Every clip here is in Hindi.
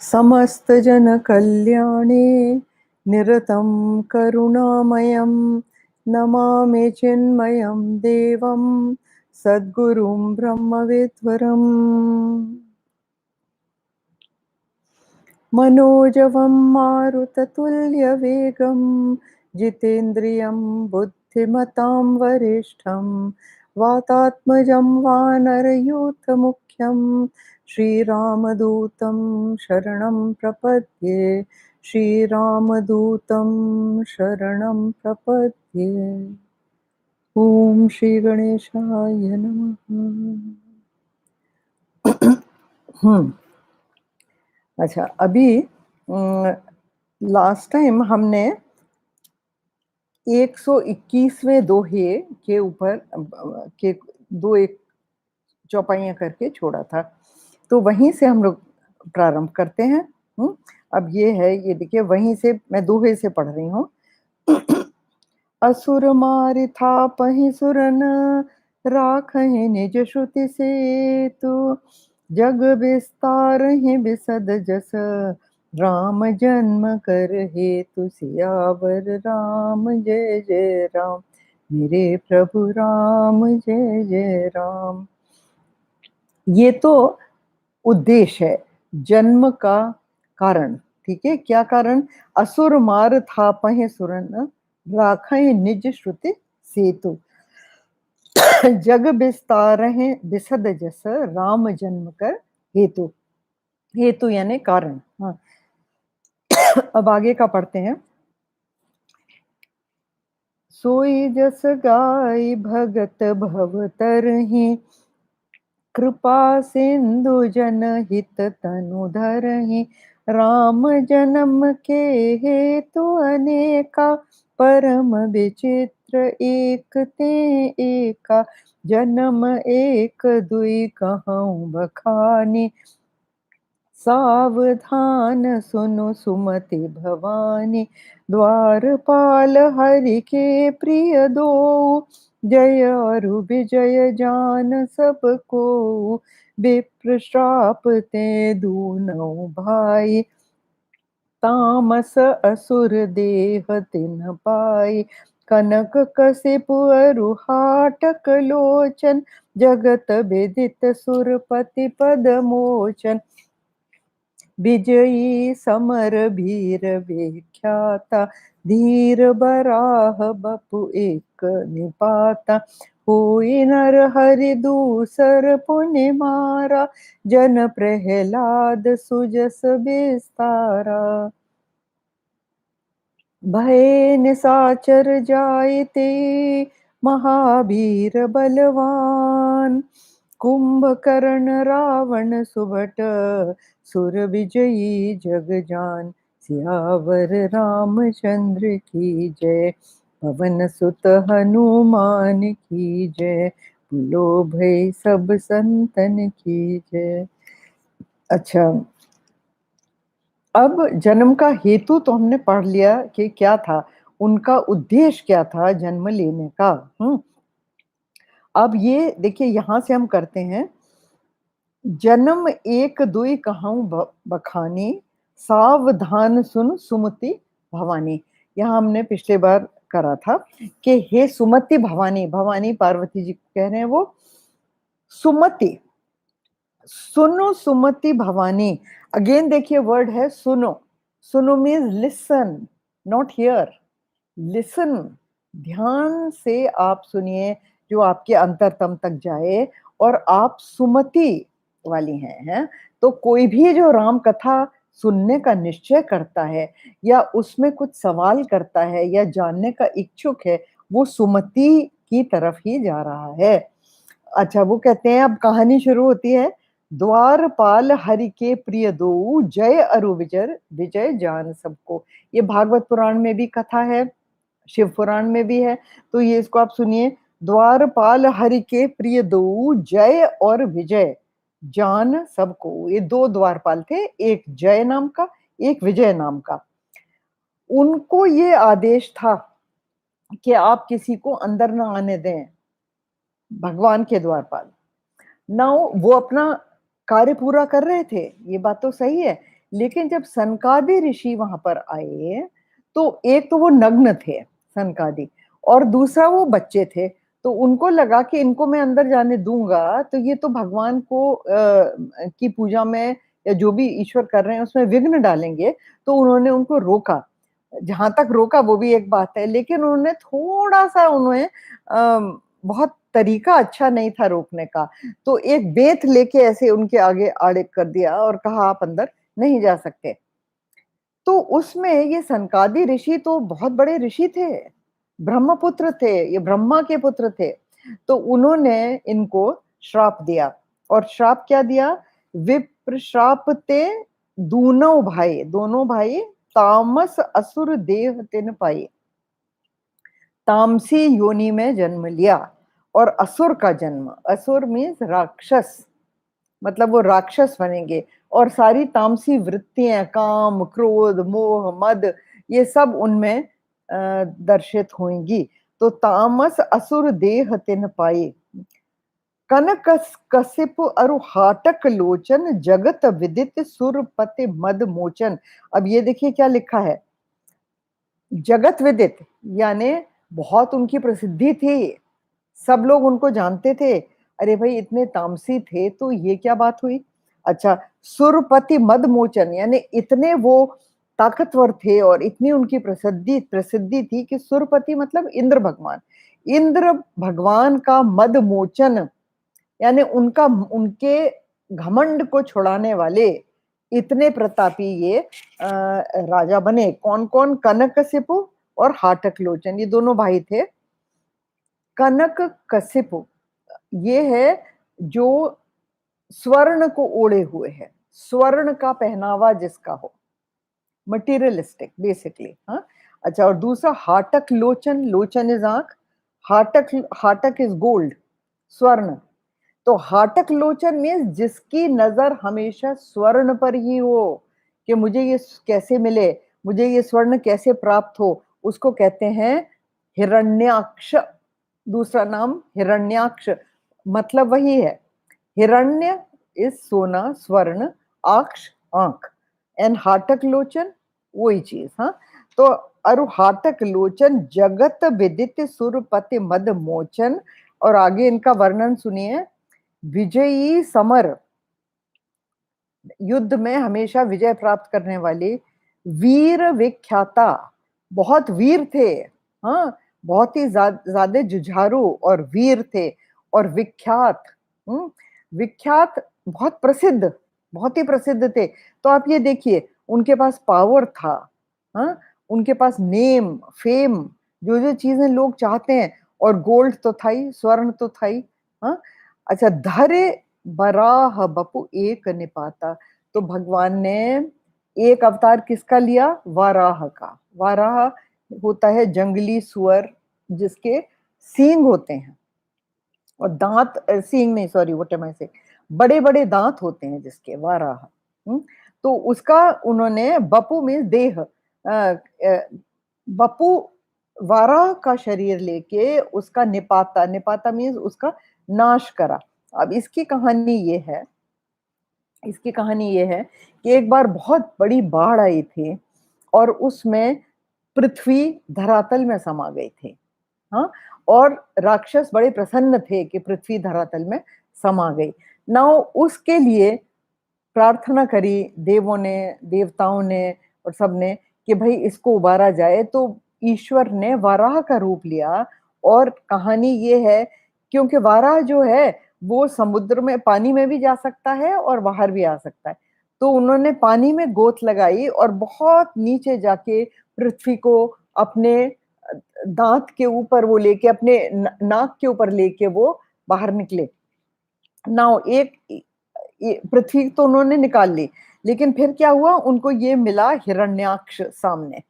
समस्त जन कल्याणे निरतं करुणामयं नमामि चिन्मयं देवं सद्गुरुं ब्रह्मविद्वरम् मनोजवं मारुततुल्यवेगं जितेन्द्रियं बुद्धिमतां वरिष्ठं वातात्मजं वानरयूथमुख्यं श्रीरामदूतं शरणं प्रपद्ये श्रीरामदूतं शरणं प्रपद्ये। ओम श्री गणेशाय नमः। अच्छा, अभी लास्ट टाइम हमने 121वें दोहे के ऊपर के दो एक चौपाइयां करके छोड़ा था, तो वहीं से हम लोग प्रारंभ करते हैं। अब ये है, ये देखिए, वहीं से मैं दोहे से पढ़ रही हूँ। असुर मारि थापहि सुरन राखहि निज श्रुति से तु जग विस्तारहि बिसद जस राम जन्म कर हेतु सियावर राम जय जय राम मेरे प्रभु राम जय जय राम। ये तो उद्देश्य है, जन्म का कारण। ठीक है, क्या कारण? असुर मार थापहि सुरन राखहि निज श्रुति सेतु जग विस्तारहि बिसद जस राम जन्म कर हेतु। हेतु यानी कारण। हाँ, अब आगे का पढ़ते हैं। सोई जस गाय भगत भवतरहि कृपा सिंधु जन हित तनु धरहि राम जन्म के हेतु अनेका परम विचित्र एक ते एका जन्म एक दुई कहूँ बखानी सावधान सुनो सुमति भवानी द्वारपाल हरि के प्रिय दो जय और विजय जान सबको विप्र श्राप ते दूनौ भाई तामस असुर देह तिन पाई कनक कसिपु अरु हाटक लोचन जगत विदित सुरपति पद मोचन विजयी समर वीर विख्याता धीर बराह बपु एक निपाता होई नर हरि दूसर पुनि मारा जन प्रहलाद सुजस विस्तारा भय निसाचर जायते महावीर बलवान कुंभकर्ण रावण सुभट सुर विजयी जग जान सियावर रामचंद्र की जय पवन सुत हनुमान की जय बोलो भई सब संतन की जय। अच्छा, अब जन्म का हेतु तो हमने पढ़ लिया कि क्या था, उनका उद्देश्य क्या था जन्म लेने का। अब ये देखिए, यहां से हम करते हैं। जन्म एक दुई कहूँ बखानी सावधान सुन सुमति भवानी। यहाँ हमने पिछले बार करा था कि हे सुमति भवानी, भवानी पार्वती जी कह रहे हैं वो, सुमति सुनो सुमति भवानी। अगेन देखिए, वर्ड है सुनो। सुनो means listen, not here. Listen, ध्यान से आप सुनिए, जो आपके अंतरतम तक जाए, और आप सुमति वाली हैं। तो कोई भी जो राम कथा सुनने का निश्चय करता है या उसमें कुछ सवाल करता है या जानने का इच्छुक है, वो सुमति की तरफ ही जा रहा है। अच्छा, वो कहते हैं, अब कहानी शुरू होती है। द्वारपाल हरि के प्रिय दो जय अरु विजय विजय जान सबको। ये भागवत पुराण में भी कथा है, शिव पुराण में भी है, तो ये इसको आप सुनिए। द्वारपाल हरि के प्रिय दो जय और विजय जान सबको। ये दो द्वारपाल थे, एक जय नाम का, एक विजय नाम का। उनको ये आदेश था कि आप किसी को अंदर ना आने दें, भगवान के द्वारपाल। नाउ वो अपना कार्य पूरा कर रहे थे, ये बात तो सही है, लेकिन जब सनकादि ऋषि वहाँ पर आए, तो एक तो वो नग्न थे, सनकादि, और दूसरा वो बच्चे थे। तो उनको लगा कि इनको मैं अंदर जाने दूँगा, तो ये तो भगवान को की पूजा में या जो भी ईश्वर कर रहे हैं, उसमें विघ्न डालेंगे, तो उन्होंने उनको रोका। जहाँ तक रोका वो भी एक बात है, लेकिन उन्होंने थोड़ा-सा बहुत तरीका अच्छा नहीं था रोकने का। तो एक बेत लेके ऐसे उनके आगे आड़े कर दिया और कहा आप अंदर नहीं जा सकते। तो उसमें ये सनकादि ऋषि तो बहुत बड़े ऋषि थे, ब्रह्मपुत्र थे, ये ब्रह्मा के पुत्र थे। तो उन्होंने इनको श्राप दिया और श्राप क्या दिया? विप्र श्राप ते दोनों भाई तामस असुर देह तिन पाए। तामसी योनि में जन्म लिया और असुर का जन्म, असुर मीन्स राक्षस, मतलब वो राक्षस बनेंगे और सारी तामसी वृत्तियां, काम, क्रोध, मोह, मद, ये सब उनमें दर्शित होंगी। तो तामस असुर देह तिन पाए, कनक कसिप अरु हाटक लोचन, जगत विदित सुरपति मद मोचन। अब ये देखिए क्या लिखा है, जगत विदित, यानी बहुत उनकी प्रसिद्धि थी, सब लोग उनको जानते थे। अरे भाई इतने तामसी थे तो ये क्या बात हुई? अच्छा, सुरपति मदमोचन, यानी इतने वो ताकतवर थे और इतनी उनकी प्रसिद्धि प्रसिद्धि थी कि सुरपति मतलब इंद्र भगवान। इंद्र भगवान का मदमोचन, यानी उनका उनके घमंड को छुड़ाने वाले इतने प्रतापी ये राजा बने। कौन-कौन? कनकसिपु और हाटक लोचन, ये दोनों भाई थे। कनक कसिपु ये है जो स्वर्ण को ओढ़े हुए है, स्वर्ण का पहनावा जिसका हो, मटेरियलिस्टिक बेसिकली, हाँ। अच्छा, और दूसरा हाटक लोचन, लोचन इज आंख, हाटक हाटक इज गोल्ड, स्वर्ण। तो हाटक लोचन मीन्स जिसकी नजर हमेशा स्वर्ण पर ही हो, कि मुझे ये कैसे मिले, मुझे ये स्वर्ण कैसे प्राप्त हो, उसको कहते हैं हिरण्याक्ष। दूसरा नाम हिरण्याक्ष, मतलब वही है। हिरण्य इज सोना, स्वर्ण, आक्ष आंख, एंड हाटक लोचन वही चीज, हाँ। तो अरु हाटक लोचन जगत विदित सुरपति मद मोचन। और आगे इनका वर्णन सुनिए। विजयी समर, युद्ध में हमेशा विजय प्राप्त करने वाले, वीर विख्याता, बहुत वीर थे, हाँ, बहुत ही ज्यादा जुझारू और वीर थे, और विख्यात, विख्यात, बहुत प्रसिद्ध, बहुत ही प्रसिद्ध थे। तो आप ये देखिए, उनके पास पावर था, हाँ, उनके पास नेम, फेम, जो जो चीजें लोग चाहते हैं, और गोल्ड तो था ही, स्वर्ण तो था ही, हाँ। अच्छा, धैर्य बराह बपु एक निपाता। तो भगवान ने एक अवतार किसका लिया? वाराह का। वाराह होता है जंगली सुअर जिसके सींग होते हैं और दांत, सींग नहीं, सॉरी, व्हाट एम आई से, बड़े बड़े दांत होते हैं जिसके, वाराह। तो उसका उन्होंने, बपु में देह, बपु वाराह का शरीर लेके उसका निपाता, निपाता मीन्स उसका नाश करा। अब इसकी कहानी ये है कि एक बार बहुत बड़ी बाढ़ आई थी और उसमें पृथ्वी धरातल में समा गई थी, हाँ। और राक्षस बड़े प्रसन्न थे कि पृथ्वी धरातल में समा गई। नाउ उसके लिए प्रार्थना करी देवों ने, देवताओं ने और सबने, कि भाई इसको उबारा जाए। तो ईश्वर ने वाराह का रूप लिया। और कहानी ये है, क्योंकि वाराह जो है वो समुद्र में, पानी में भी जा सकता है और बाहर भी आ सकता है। तो उन्होंने पानी में गोत लगाई और बहुत नीचे जाके पृथ्वी को अपने दांत के ऊपर वो लेके, अपने नाक के ऊपर लेके वो बाहर निकले। नाउ पृथ्वी तो उन्होंने निकाल ली, लेकिन फिर क्या हुआ, उनको ये मिला हिरण्याक्ष सामने,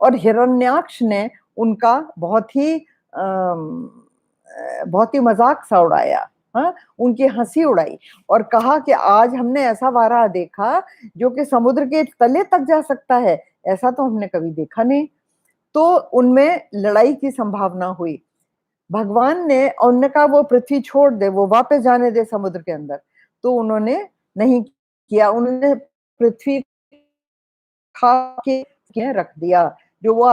और हिरण्याक्ष ने उनका बहुत ही मजाक सा उड़ाया, हाँ, उनकी हंसी उड़ाई और कहा कि आज हमने ऐसा वारा देखा जो कि समुद्र के तले तक जा सकता है, ऐसा तो हमने कभी देखा नहीं। तो उनमें लड़ाई की संभावना हुई। भगवान ने, उन्होंने कहा वो पृथ्वी छोड़ दे, वो वापस जाने दे समुद्र के अंदर। तो उन्होंने नहीं किया, उन्होंने पृथ्वी उठा के रख दिया, जो वो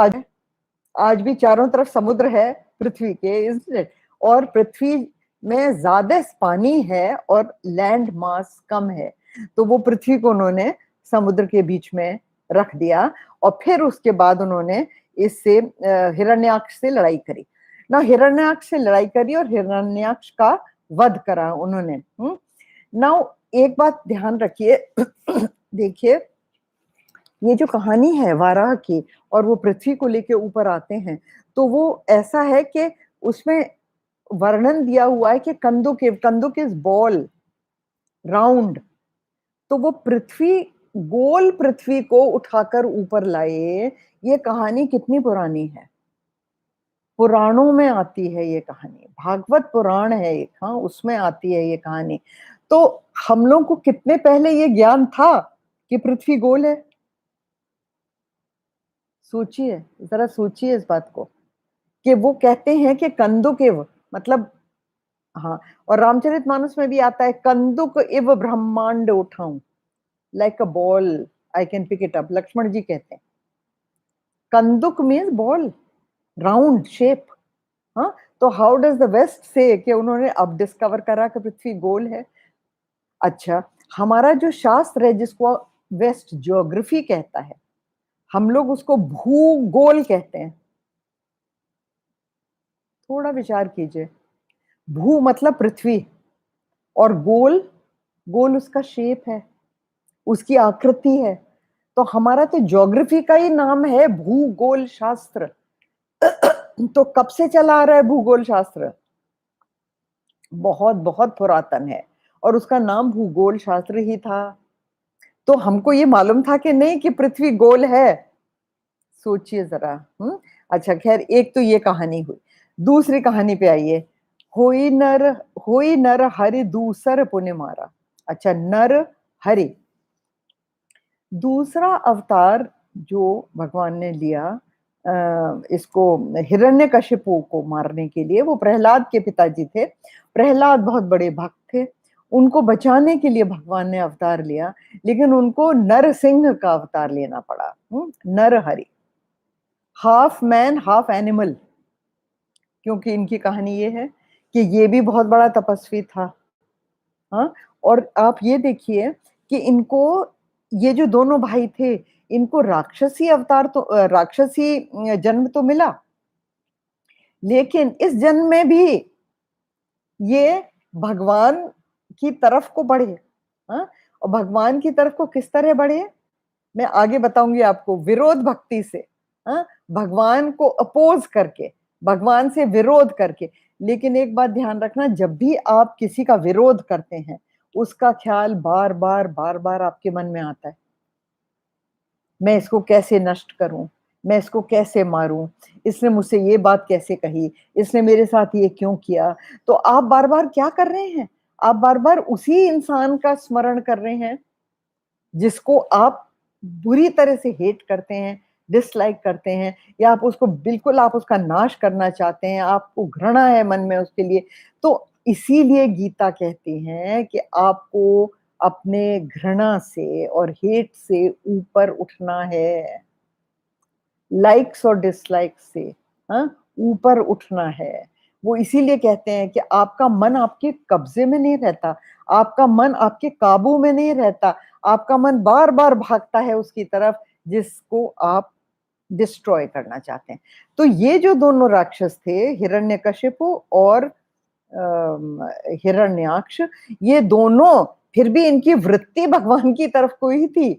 आज भी चारों तरफ समुद्र है पृथ्वी के, isn't it? और पृथ्वी में ज्यादा पानी है और लैंड मास कम है, तो वो पृथ्वी को उन्होंने समुद्र के बीच में रख दिया और फिर उसके बाद उन्होंने इससे हिरण्याक्ष से लड़ाई करी ना, हिरण्याक्ष से लड़ाई करी और हिरण्याक्ष का वध करा उन्होंने। नाउ एक बात ध्यान रखिए देखिए, ये जो कहानी है वाराह की और वो पृथ्वी को लेके ऊपर आते हैं, तो वो ऐसा है कि उसमें वर्णन दिया हुआ है कि कंदुक इज बॉल, राउंड, तो वो पृथ्वी, गोल पृथ्वी को उठाकर ऊपर लाए। ये कहानी कितनी पुरानी है, पुराणों में आती है ये कहानी, भागवत पुराण है एक, हाँ उसमें आती है ये कहानी। तो हम लोग को कितने पहले ये ज्ञान था कि पृथ्वी गोल है? सोचिए, जरा सोचिए इस बात को, कि वो कहते हैं कि कंदुक इव, मतलब हाँ, और रामचरितमानस में भी आता है कंदुक इव ब्रह्मांड उठाऊं, like a ball I can pick it up, Lakshman ji कहते हैं। कंदुक मीन्स बॉल, राउंड शेप। हाँ, तो हाउ डज द वेस्ट से कि उन्होंने अब डिस्कवर करा कि पृथ्वी गोल है। अच्छा, हमारा जो शास्त्र है जिसको वेस्ट ज्योग्राफी कहता है, हम लोग उसको भूगोल कहते हैं। थोड़ा विचार कीजिए, भू मतलब पृथ्वी और गोल, गोल उसका शेप है, उसकी आकृति है। तो हमारा तो ज्योग्राफी का ही नाम है भूगोल शास्त्र। तो कब से चला आ रहा है भूगोल शास्त्र? बहुत बहुत पुरातन है और उसका नाम भूगोल शास्त्र ही था। तो हमको ये मालूम था कि नहीं कि पृथ्वी गोल है? सोचिए जरा। अच्छा खैर, एक तो ये कहानी हुई, दूसरी कहानी पे आइए। होई नर होई नर हरि दूसर पुण्य मारा। अच्छा, नर हरि, दूसरा अवतार जो भगवान ने लिया इसको हिरण्यकशिपु को मारने के लिए, वो प्रहलाद के पिताजी थे। प्रहलाद बहुत बड़े भक्त थे, उनको बचाने के लिए भगवान ने अवतार लिया, लेकिन उनको नरसिंह का अवतार लेना पड़ा। Narhari, half man half animal, क्योंकि इनकी कहानी ये है कि ये भी बहुत बड़ा तपस्वी था। हाँ, और आप ये देखिए कि इनको, ये जो दोनों भाई थे, इनको राक्षसी अवतार तो राक्षसी जन्म तो मिला, लेकिन इस जन्म में भी ये भगवान की तरफ को बढ़े। हाँ, और भगवान की तरफ को किस तरह बढ़े मैं आगे बताऊंगी आपको, विरोध भक्ति से। हाँ, भगवान को अपोज करके, भगवान से विरोध करके। लेकिन एक बात ध्यान रखना, जब भी आप किसी का विरोध करते हैं, उसका ख्याल बार बार बार बार आपके मन में आता है, मैं इसको कैसे नष्ट करूं, मैं इसको कैसे मारूं, इसने मुझसे ये बात कैसे कही, इसने मेरे साथ ये क्यों किया। तो आप बार बार क्या कर रहे हैं, आप बार बार उसी इंसान का स्मरण कर रहे हैं जिसको आप बुरी तरह से हेट करते हैं, डिसलाइक करते हैं, या आप उसको बिल्कुल, आप उसका नाश करना चाहते हैं, आपको घृणा है मन में उसके लिए। तो इसीलिए गीता कहती है कि आपको अपने घृणा से और हेट से ऊपर उठना है, लाइक्स और डिसलाइक्स से, हाँ, ऊपर उठना है। वो इसीलिए कहते हैं कि आपका मन आपके कब्जे में नहीं रहता, आपका मन आपके काबू में नहीं रहता, आपका मन बार बार भागता है उसकी तरफ जिसको आप डिस्ट्रॉय करना चाहते हैं। तो ये जो दोनों राक्षस थे, हिरण्यकशिपु और हिरण्याक्ष, ये दोनों, फिर भी इनकी वृत्ति भगवान की तरफ को ही थी,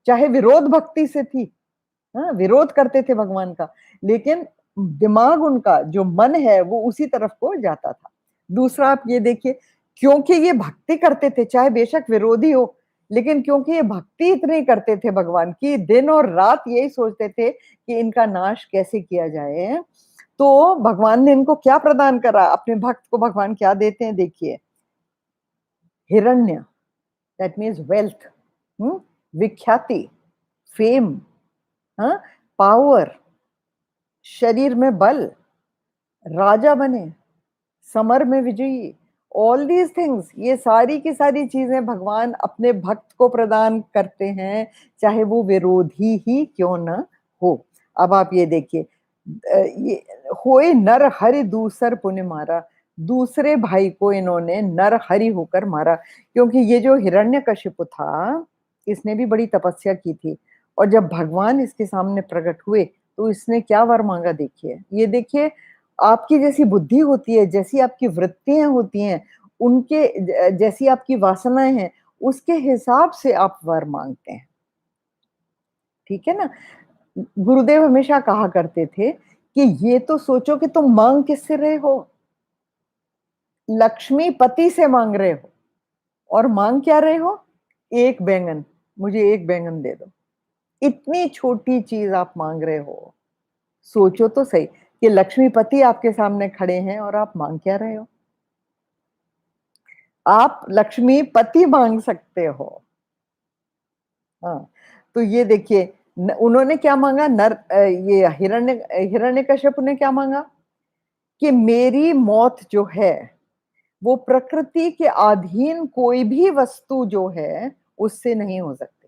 चाहे विरोध भक्ति से थी। हाँ, विरोध करते थे भगवान का, लेकिन दिमाग उनका जो मन है वो उसी तरफ को जाता था। दूसरा आप ये देखिए, क्योंकि ये भक्ति करते थे, चाहे बेशक विरोधी हो, लेकिन क्योंकि ये भक्ति इतनी करते थे भगवान की, दिन और रात यही सोचते थे कि इनका नाश कैसे किया जाए, तो भगवान ने इनको क्या प्रदान करा, अपने भक्त को भगवान क्या देते हैं देखिए, हिरण्य, दैट मीन्स वेल्थ, विख्याति, फेम, हाँ, पावर, शरीर में बल, राजा बने, समर में विजयी, ऑल दीज थिंग्स, ये सारी की सारी चीजें भगवान अपने भक्त को प्रदान करते हैं, चाहे वो विरोधी ही क्यों न हो। अब आप ये देखिए, ये होए नर हरि दूसर पुण्य मारा, दूसरे भाई को इन्होंने नर हरि होकर मारा, क्योंकि ये जो हिरण्यकशिपु था, इसने भी बड़ी तपस्या की थी, और जब भगवान इसके सामने प्रकट हुए तो इसने क्या वर मांगा, देखिए, ये देखिए, आपकी जैसी बुद्धि होती है, जैसी आपकी वृत्तियां होती हैं, उनके जैसी आपकी वासनाएं हैं, उसके हिसाब से आप वर मांगते हैं, ठीक है ना। गुरुदेव हमेशा कहा करते थे कि ये तो सोचो कि तुम मांग किससे रहे हो, लक्ष्मी पति से मांग रहे हो, और मांग क्या रहे हो, एक बैंगन, मुझे एक बैंगन दे दो, इतनी छोटी चीज आप मांग रहे हो। सोचो तो सही कि लक्ष्मीपति आपके सामने खड़े हैं और आप मांग क्या रहे हो। आप लक्ष्मीपति मांग सकते हो। हाँ, तो ये देखिए, उन्होंने क्या मांगा, ये हिरण्यकश्यप ने क्या मांगा कि मेरी मौत जो है वो प्रकृति के अधीन कोई भी वस्तु जो है उससे नहीं हो सकती,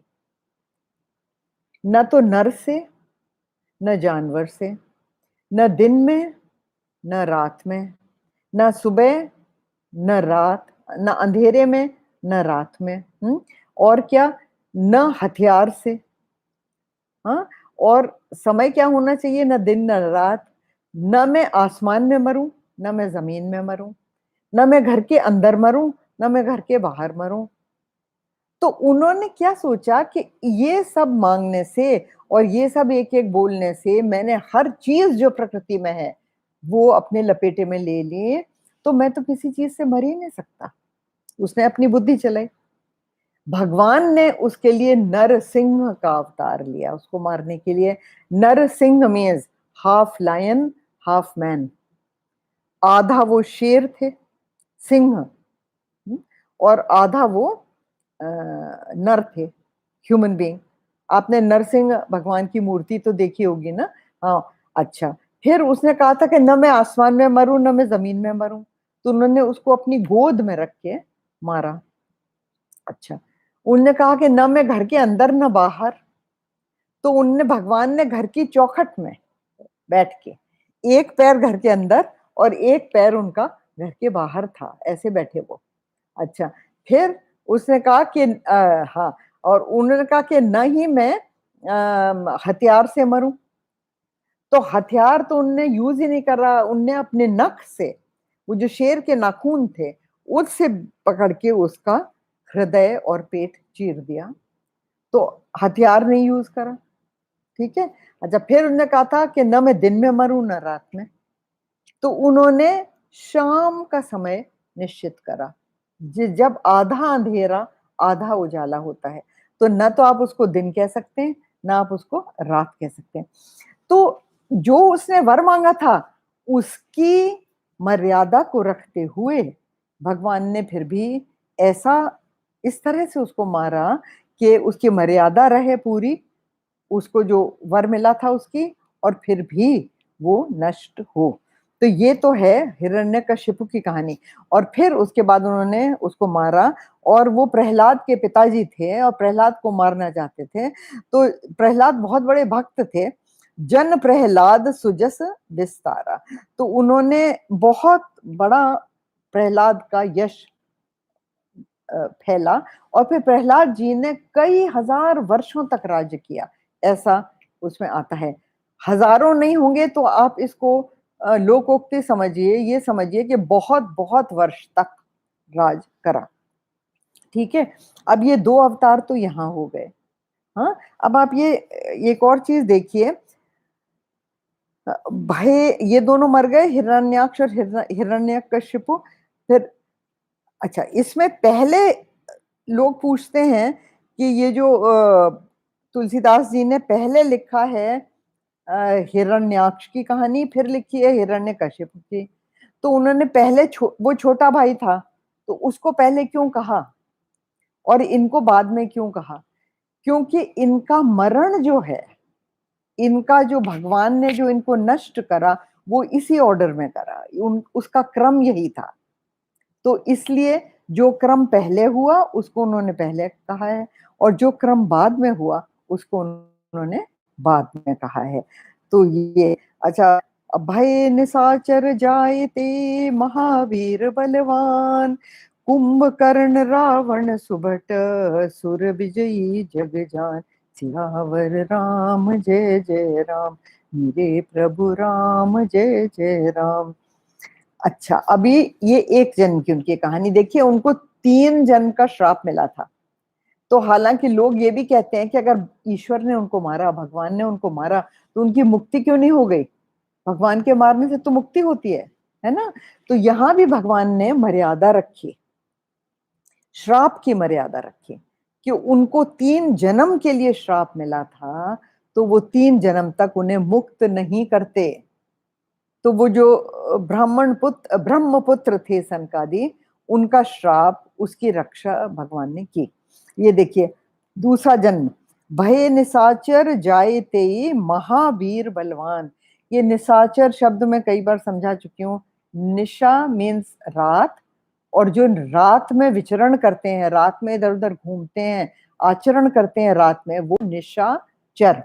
न तो नर से, न जानवर से, न दिन में, न रात में, न सुबह, न रात, न अंधेरे में, न रात में, और क्या, न हथियार से, हाँ, और समय क्या होना चाहिए, न दिन न रात, न मैं आसमान में मरूं, न मैं जमीन में मरूं, न मैं घर के अंदर मरूं, न मैं घर के बाहर मरूं। तो उन्होंने क्या सोचा कि ये सब मांगने से और ये सब एक एक बोलने से मैंने हर चीज जो प्रकृति में है वो अपने लपेटे में ले लिए, तो मैं तो किसी चीज से मर ही नहीं सकता। उसने अपनी बुद्धि चलाई, भगवान ने उसके लिए नरसिंह का अवतार लिया उसको मारने के लिए। Narasimha means half lion half man, आधा वो शेर थे, सिंह, और आधा वो नर थे, ह्यूमन बीइंग। आपने नरसिंह भगवान की मूर्ति तो देखी होगी ना। हाँ, अच्छा, फिर उसने कहा था कि न मैं आसमान में मरूं न मैं जमीन में मरूं, तो उन्होंने उसको अपनी गोद में रख के मारा। अच्छा, उनने कहा कि न मैं घर के अंदर न बाहर, तो उनने भगवान ने घर की चौखट में बैठ के, एक पैर घर के अंदर और एक पैर उनका घर के बाहर था, ऐसे बैठे वो। अच्छा, फिर उसने कहा कि हाँ, और उन्होंने कहा कि न ही मैं हथियार से मरूं, तो हथियार तो उनने यूज ही नहीं कर रहा, उनने अपने नख से, वो जो शेर के नाखून थे, उससे पकड़ के उसका हृदय और पेट चीर दिया, तो हथियार नहीं यूज करा, ठीक है। अच्छा, फिर उन्होंने कहा था कि न मैं दिन में मरूं न रात में, तो उन्होंने शाम का समय निश्चित करा, जब आधा अंधेरा आधा उजाला होता है, तो न तो आप उसको दिन कह सकते हैं ना आप उसको रात कह सकते हैं। तो जो उसने वर मांगा था उसकी मर्यादा को रखते हुए भगवान ने फिर भी ऐसा, इस तरह से उसको मारा कि उसकी मर्यादा रहे पूरी, उसको जो वर मिला था उसकी, और फिर भी वो नष्ट हो। तो ये तो है हिरण्यकशिपु की कहानी। और फिर उसके बाद उन्होंने उसको मारा, और वो प्रहलाद के पिताजी थे और प्रहलाद को मारना चाहते थे। तो प्रहलाद बहुत बड़े भक्त थे, जन प्रहलाद सुजस विस्तारा, तो उन्होंने बहुत बड़ा प्रहलाद का यश फैला, और फिर प्रहलाद जी ने कई हजार वर्षों तक राज्य किया, ऐसा उसमें आता है। हजारों नहीं होंगे तो आप इसको लोकोक्ति समझिए, ये समझिए कि बहुत बहुत वर्ष तक राज करा, ठीक है। अब ये दो अवतार तो यहाँ हो गए। हाँ, अब आप ये एक और चीज देखिए, भाई ये दोनों मर गए, हिरण्याक्ष और हिरण्यकशिपु। फिर अच्छा, इसमें पहले लोग पूछते हैं कि ये जो तुलसीदास जी ने पहले लिखा है हिरण्याक्ष की कहानी, फिर लिखी है हिरण्यकशिपु की, तो उन्होंने पहले वो छोटा भाई था तो उसको पहले क्यों कहा और इनको बाद में क्यों कहा? क्योंकि इनका मरण जो है, इनका जो भगवान ने जो इनको नष्ट करा वो इसी ऑर्डर में करा, उसका क्रम यही था। तो इसलिए जो क्रम पहले हुआ उसको उन्होंने पहले कहा है और जो क्रम बाद में हुआ उसको उन्होंने बाद में कहा है। तो ये अच्छा, भय निशाचर जायते महावीर बलवान, कुंभकर्ण रावण सुभट सुर विजयी जग जान। सियावर राम जय जय राम, मेरे प्रभु राम जय जय राम। अच्छा, अभी ये एक जन्म की उनकी कहानी देखिए, उनको 3 जन्म का श्राप मिला था। तो हालांकि लोग ये भी कहते हैं कि अगर ईश्वर ने उनको मारा, भगवान ने उनको मारा, तो उनकी मुक्ति क्यों नहीं हो गई? भगवान के मारने से तो मुक्ति होती है ना? तो यहां भी भगवान ने मर्यादा रखी, श्राप की मर्यादा रखी कि उनको 3 जन्म के लिए श्राप मिला था, तो वो 3 जन्म तक उन्हें मुक्त नहीं करते। तो वो जो ब्रह्मपुत्र थे सनकादि, उनका श्राप, उसकी रक्षा भगवान ने की। ये देखिए दूसरा जन्म, भय निशाचर जायते महावीर बलवान। ये निशाचर शब्द मैं कई बार समझा चुकी हूँ। निशा मीन्स रात, और जो रात में विचरण करते हैं, रात में इधर उधर घूमते हैं, आचरण करते हैं रात में, वो निशाचर।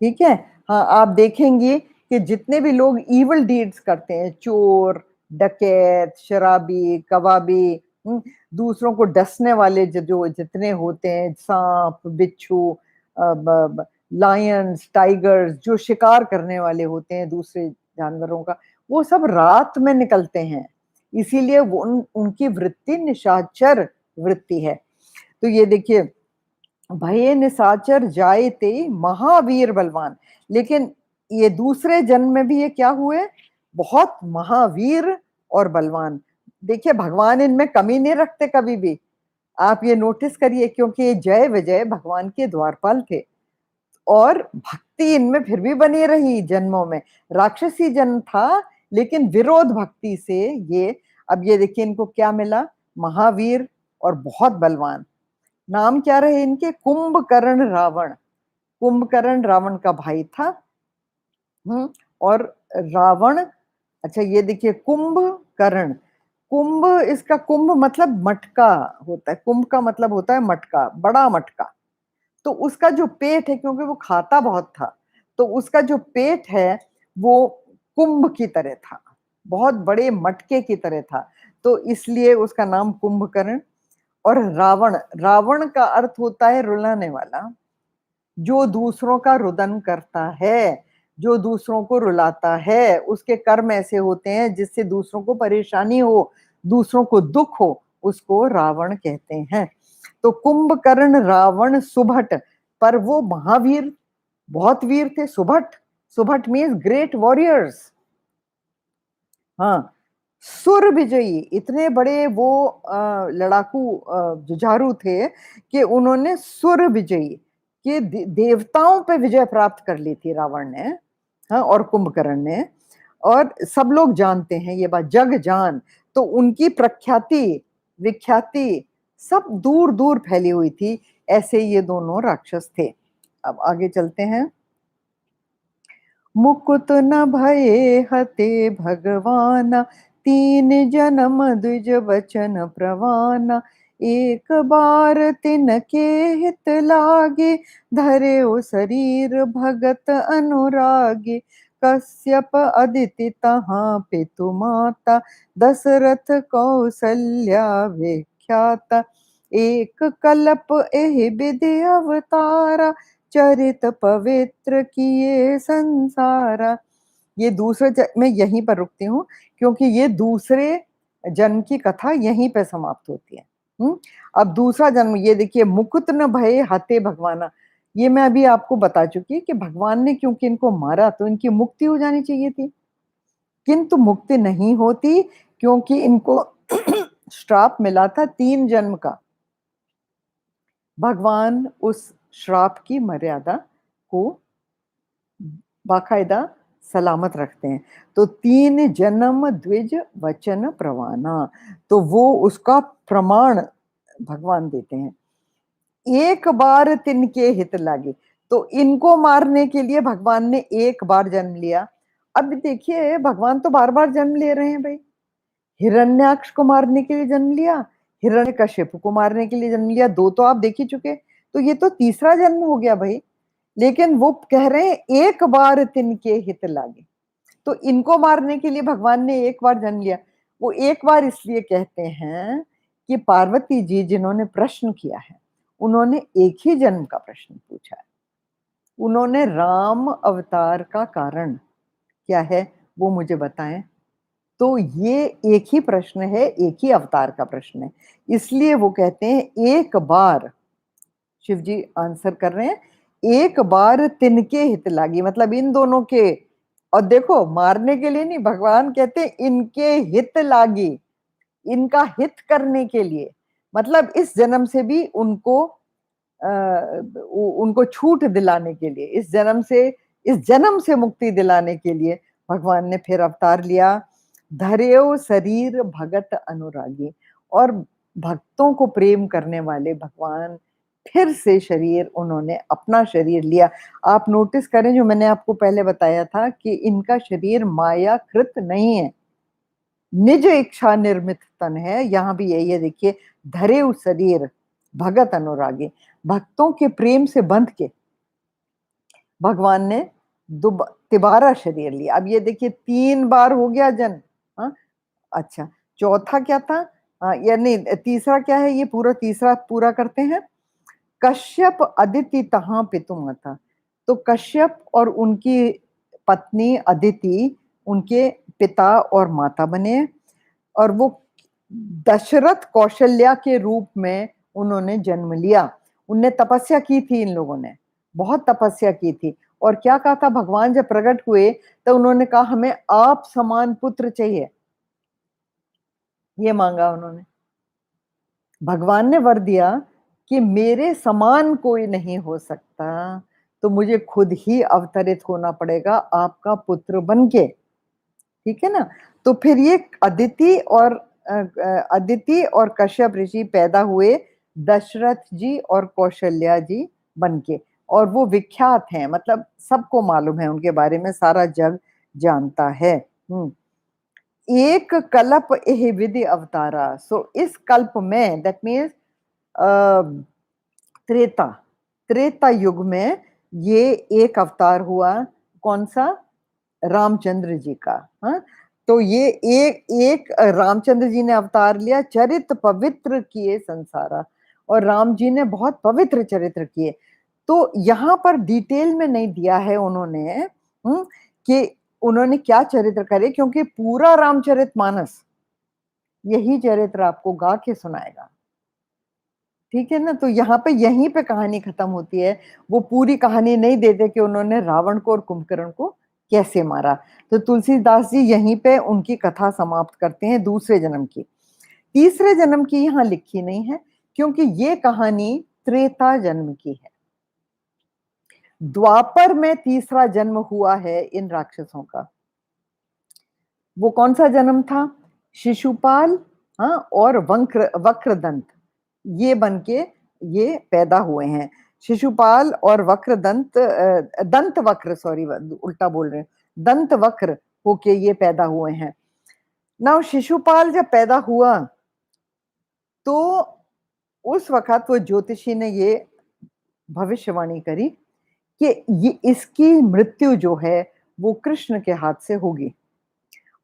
ठीक है। हाँ, आप देखेंगे कि जितने भी लोग इविल डीड्स करते हैं, चोर, डकैत, शराबी, कबाबी, दूसरों को डसने वाले जो जितने होते हैं, सांप, बिच्छू, लायंस, टाइगर्स, जो शिकार करने वाले होते हैं दूसरे जानवरों का, वो सब रात में निकलते हैं। इसीलिए वो उनकी वृत्ति निशाचर वृत्ति है। तो ये देखिए, भये निशाचर जायते महावीर बलवान। लेकिन ये दूसरे जन्म में भी ये क्या हुए? बहुत महावीर और बलवान। देखिए भगवान इनमें कमी नहीं रखते कभी भी, आप ये नोटिस करिए, क्योंकि ये जय विजय भगवान के द्वारपाल थे और भक्ति इनमें फिर भी बनी रही जन्मों में। राक्षसी जन्म था लेकिन विरोध भक्ति से ये, अब ये देखिए इनको क्या मिला? महावीर और बहुत बलवान। नाम क्या रहे इनके? कुंभकर्ण रावण। कुंभकर्ण रावण का भाई था। और रावण, अच्छा ये देखिए कुंभकर्ण, कुंभ, इसका कुंभ मतलब मटका होता है, कुंभ का मतलब होता है मटका, बड़ा मटका। तो उसका जो पेट है, क्योंकि वो खाता बहुत था, तो उसका जो पेट है वो कुंभ की तरह था, बहुत बड़े मटके की तरह था, तो इसलिए उसका नाम कुंभकर्ण। और रावण, रावण का अर्थ होता है रुलाने वाला, जो दूसरों का रुदन करता है, जो दूसरों को रुलाता है, उसके कर्म ऐसे होते हैं जिससे दूसरों को परेशानी हो, दूसरों को दुख हो, उसको रावण कहते हैं। तो कुंभकर्ण रावण सुभट, पर वो महावीर, बहुत वीर थे। सुभट, सुभट मीन्स ग्रेट वॉरियर्स। हाँ, सुर विजयी, इतने बड़े वो लड़ाकू जुझारू थे कि उन्होंने सुर विजयी के देवताओं पे विजय प्राप्त कर ली थी रावण ने, हाँ, और कुंभकर्ण ने। और सब लोग जानते हैं ये बात, जग जान। तो उनकी प्रख्याति, विख्याति सब दूर दूर फैली हुई थी। ऐसे ये दोनों राक्षस थे। अब आगे चलते हैं। मुकुत न भये हते भगवाना, 3 जन्म द्विज वचन प्रवाना। एक बार तिनके हित लागे, धरे ओ शरीर भगत अनुरागे। कश्यप अदिति तहाँ पितु माता, दशरथ कौसल्या विख्याता। एक कल्प एहि विधि अवतारा, चरित पवित्र किए संसारा। ये दूसरे मैं यहीं पर रुकती हूँ, क्योंकि ये दूसरे जन्म की कथा यहीं पे समाप्त होती है। अब दूसरा जन्म, ये देखिए, मुकुत न भये हते भगवाना। ये मैं अभी आपको बता चुकी कि भगवान ने क्योंकि इनको मारा तो इनकी मुक्ति हो जानी चाहिए थी, किंतु मुक्ति नहीं होती, क्योंकि इनको श्राप मिला था 3 जन्म का। भगवान उस श्राप की मर्यादा को बाकायदा सलामत रखते हैं। तो 3 जन्म द्विज वचन प्रवाना, तो वो उसका प्रमाण भगवान देते हैं। एक बार तिनके हित लागे, तो इनको मारने के लिए भगवान ने एक बार जन्म लिया। अब देखिए भगवान तो बार बार जन्म ले रहे हैं भाई, हिरण्याक्ष को मारने के लिए जन्म लिया, हिरण्यकशिपु को मारने के लिए जन्म लिया, 2 तो आप देख ही चुके। तो ये तो तीसरा जन्म हो गया भाई। लेकिन वो कह रहे हैं एक बार तिनके हित लागे। तो इनको मारने के लिए भगवान ने एक बार जन्म लिया। वो एक बार इसलिए कहते हैं कि पार्वती जी जिन्होंने प्रश्न किया है, उन्होंने एक ही जन्म का प्रश्न पूछा है। उन्होंने राम अवतार का कारण क्या है वो मुझे बताएं। तो ये एक ही प्रश्न है, एक ही अवतार का प्रश्न है। इसलिए वो कहते हैं एक बार, शिव जी आंसर कर रहे हैं, एक बार तिनके हित लागी, मतलब इन दोनों के। और देखो मारने के लिए नहीं, भगवान कहते हैं इनके हित लागी, इनका हित करने के लिए। मतलब इस जन्म से भी उनको उनको छूट दिलाने के लिए, इस जन्म से मुक्ति दिलाने के लिए भगवान ने फिर अवतार लिया। धर्यो शरीर भगत अनुरागी, और भक्तों को प्रेम करने वाले भगवान फिर से शरीर, उन्होंने अपना शरीर लिया। आप नोटिस करें, जो मैंने आपको पहले बताया था कि इनका शरीर माया कृत नहीं है, निज इच्छा निर्मित तन है। यहां भी यही है, देखिए, धरे शरीर भगत अनुरागी, भक्तों के प्रेम से बंध के भगवान ने तिबारा शरीर लिया। अब ये देखिए 3 बार हो गया जन्म। हाँ, अच्छा, चौथा क्या था? या नहीं, तीसरा क्या है, ये पूरा तीसरा पूरा करते हैं। कश्यप अदिति तहां पितु माता। तो कश्यप और उनकी पत्नी अदिति उनके पिता और माता बने, और वो दशरथ कौशल्या के रूप में उन्होंने जन्म लिया। उनने तपस्या की थी, इन लोगों ने बहुत तपस्या की थी। और क्या कहा था भगवान जब प्रकट हुए, तो उन्होंने कहा हमें आप समान पुत्र चाहिए, ये मांगा उन्होंने। भगवान ने वर दिया कि मेरे समान कोई नहीं हो सकता, तो मुझे खुद ही अवतरित होना पड़ेगा आपका पुत्र बनके। ठीक है ना? तो फिर ये अदिति और कश्यप ऋषि पैदा हुए दशरथ जी और कौशल्या जी बनके, और वो विख्यात हैं, मतलब सबको मालूम है उनके बारे में, सारा जग जानता है। एक कल्प एह विधि अवतारा। सो इस कल्प में, दैट मीन्स त्रेता त्रेता युग में, ये एक अवतार हुआ। कौन सा? रामचंद्र जी का। हाँ, तो ये एक एक रामचंद्र जी ने अवतार लिया, चरित पवित्र किए संसारा। और राम जी ने बहुत पवित्र चरित्र किए। तो यहाँ पर डिटेल में नहीं दिया है उन्होंने कि उन्होंने क्या चरित्र करे, क्योंकि पूरा रामचरितमानस यही चरित्र आपको गा के सुनाएगा। ठीक है ना? तो यहाँ पे यहीं पे कहानी खत्म होती है। वो पूरी कहानी नहीं देते कि उन्होंने रावण को और कुंभकर्ण को कैसे मारा। तो तुलसीदास जी यहीं पे उनकी कथा समाप्त करते हैं दूसरे जन्म की। तीसरे जन्म की यहाँ लिखी नहीं है, क्योंकि ये कहानी त्रेता जन्म की है। द्वापर में तीसरा जन्म हुआ है इन राक्षसों का। वो कौन सा जन्म था? शिशुपाल, हाँ, और वक्रदंत, ये बनके ये पैदा हुए हैं। शिशुपाल और वक्रदंत, दंत वक्र, सॉरी उल्टा बोल रहे हैं, दंत वक्र होके ये पैदा हुए हैं। नाउ शिशुपाल जब पैदा हुआ, तो उस वक्त वो ज्योतिषी ने ये भविष्यवाणी करी कि ये इसकी मृत्यु जो है वो कृष्ण के हाथ से होगी।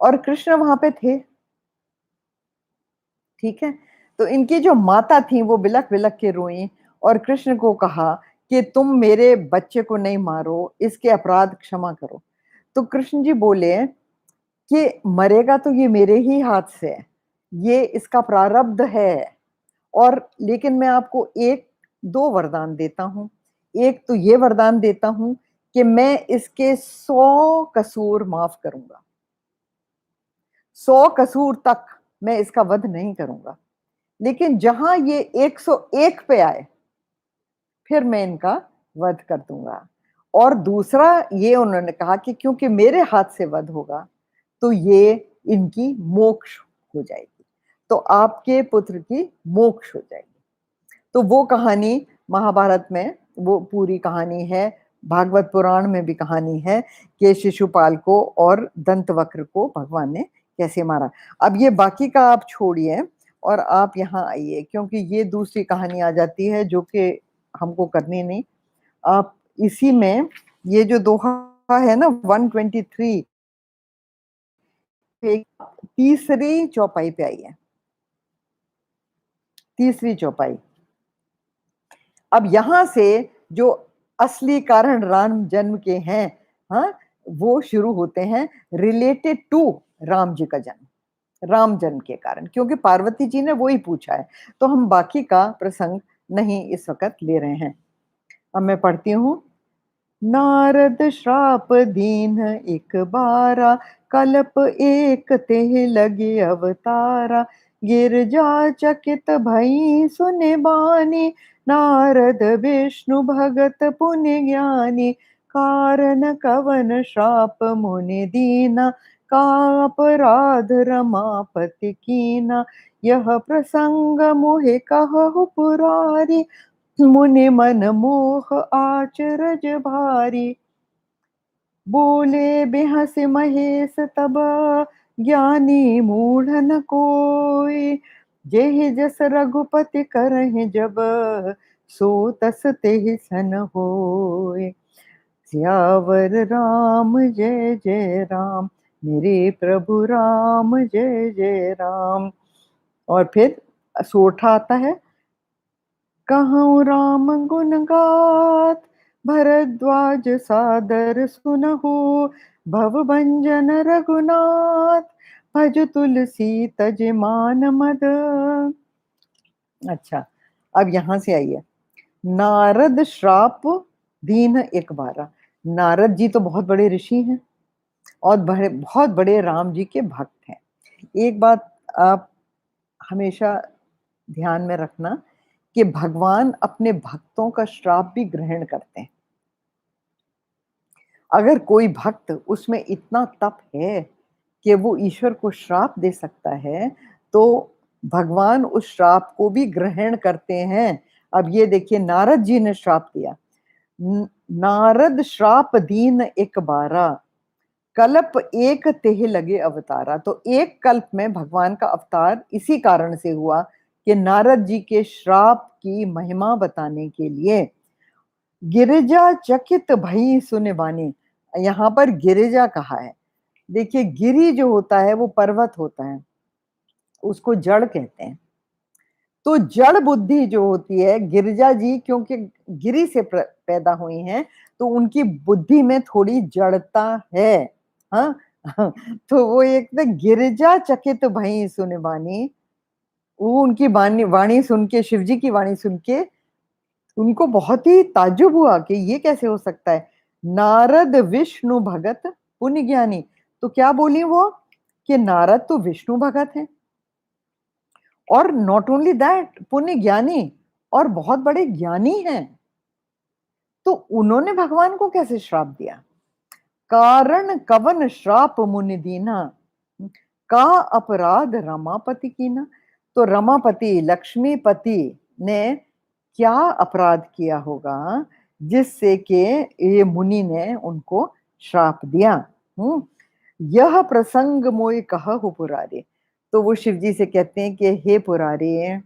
और कृष्ण वहां पे थे। ठीक है? तो इनकी जो माता थी वो बिलख बिलख के रोई, और कृष्ण को कहा कि तुम मेरे बच्चे को नहीं मारो, इसके अपराध क्षमा करो। तो कृष्ण जी बोले कि मरेगा तो ये मेरे ही हाथ से है, ये इसका प्रारब्ध है। और लेकिन मैं आपको एक दो वरदान देता हूं। एक तो ये वरदान देता हूं कि मैं इसके 100 कसूर माफ करूंगा, 100 कसूर तक मैं इसका वध नहीं करूंगा। लेकिन जहां ये 101 पे आए, फिर मैं इनका वध कर दूंगा। और दूसरा ये उन्होंने कहा कि क्योंकि मेरे हाथ से वध होगा, तो ये इनकी मोक्ष हो जाएगी, तो आपके पुत्र की मोक्ष हो जाएगी। तो वो कहानी महाभारत में वो पूरी कहानी है, भागवत पुराण में भी कहानी है कि शिशुपाल को और दंतवक्र को भगवान ने कैसे मारा। अब ये बाकी का आप छोड़िए और आप यहाँ आइए क्योंकि ये दूसरी कहानी आ जाती है जो कि हमको करनी नहीं। आप इसी में ये जो दोहा है ना 123 पे तीसरी चौपाई पे आइए, तीसरी चौपाई। अब यहाँ से जो असली कारण राम जन्म के हैं, हाँ, वो शुरू होते हैं रिलेटेड टू राम जी का जन्म, राम जन्म के कारण, क्योंकि पार्वती जी ने वो ही पूछा है। तो हम बाकी का प्रसंग नहीं इस वक़्त ले रहे हैं। अब मैं पढ़ती हूँ। नारद श्राप दीन एक बारा, कल्प एक तेह लगे अवतारा। गिरजा चकित भई सुने बानी, नारद विष्णु भगत पुण्य ज्ञानी। कारण कवन श्राप मुनि दीना, का अपराध रमापति कीना। यह प्रसंग मोहे कहु पुरारी, मुनि मन मोह आचरज भारी। बोले बिहस महेश तब, ज्ञानी मूढ़ न कोई। जेहि जस रघुपति करहि जब, सो तस तेहि सन होय। सियावर राम जय जय राम, मेरे प्रभु राम जय जय राम। और फिर सोठा आता है। कहूँ राम गुण गात, भरद्वाज सादर सुनहु। भव भंजन रघुनाथ, भज तुलसी तज मान मद। अच्छा, अब यहां से आइए। नारद श्राप दीन एक बारा। नारद जी तो बहुत बड़े ऋषि हैं और बहुत बड़े राम जी के भक्त हैं। एक बात आप हमेशा ध्यान में रखना कि भगवान अपने भक्तों का श्राप भी ग्रहण करते हैं। अगर कोई भक्त उसमें इतना तप है कि वो ईश्वर को श्राप दे सकता है, तो भगवान उस श्राप को भी ग्रहण करते हैं। अब ये देखिए नारद जी ने श्राप दिया। नारद श्राप दीन एक बारा, कल्प एक तेह लगे अवतारा। तो एक कल्प में भगवान का अवतार इसी कारण से हुआ कि नारद जी के श्राप की महिमा बताने के लिए। गिरिजा चकित भई सुने बानी, यहाँ पर गिरिजा कहा है। देखिए गिरि जो होता है वो पर्वत होता है, उसको जड़ कहते हैं। तो जड़ बुद्धि जो होती है, गिरिजा जी क्योंकि गिरि से पैदा हुई हैं, तो उनकी बुद्धि में थोड़ी जड़ता है। हाँ तो वो एक तो गिरिजा चकित भई सुने बानी, वो उनकी वाणी वाणी सुन के, शिव जी की वाणी सुन के उनको बहुत ही ताज्जुब हुआ कि ये कैसे हो सकता है। नारद विष्णु भगत पुण्य ज्ञानी। तो क्या बोली वो कि नारद तो विष्णु भगत हैं और नॉट ओनली दैट पुण्य ज्ञानी और बहुत बड़े ज्ञानी हैं। तो उन्होंने भगवान को कैसे श्राप दिया। कारण कवन श्राप मुनि दीना, का अपराध रमापति कीना। तो रमापति लक्ष्मीपति ने क्या अपराध किया होगा जिससे कि ये मुनि ने उनको श्राप दिया। यह प्रसंग मोय कहु पुरारे। तो वो शिव जी से कहते हैं कि हे पुरारे,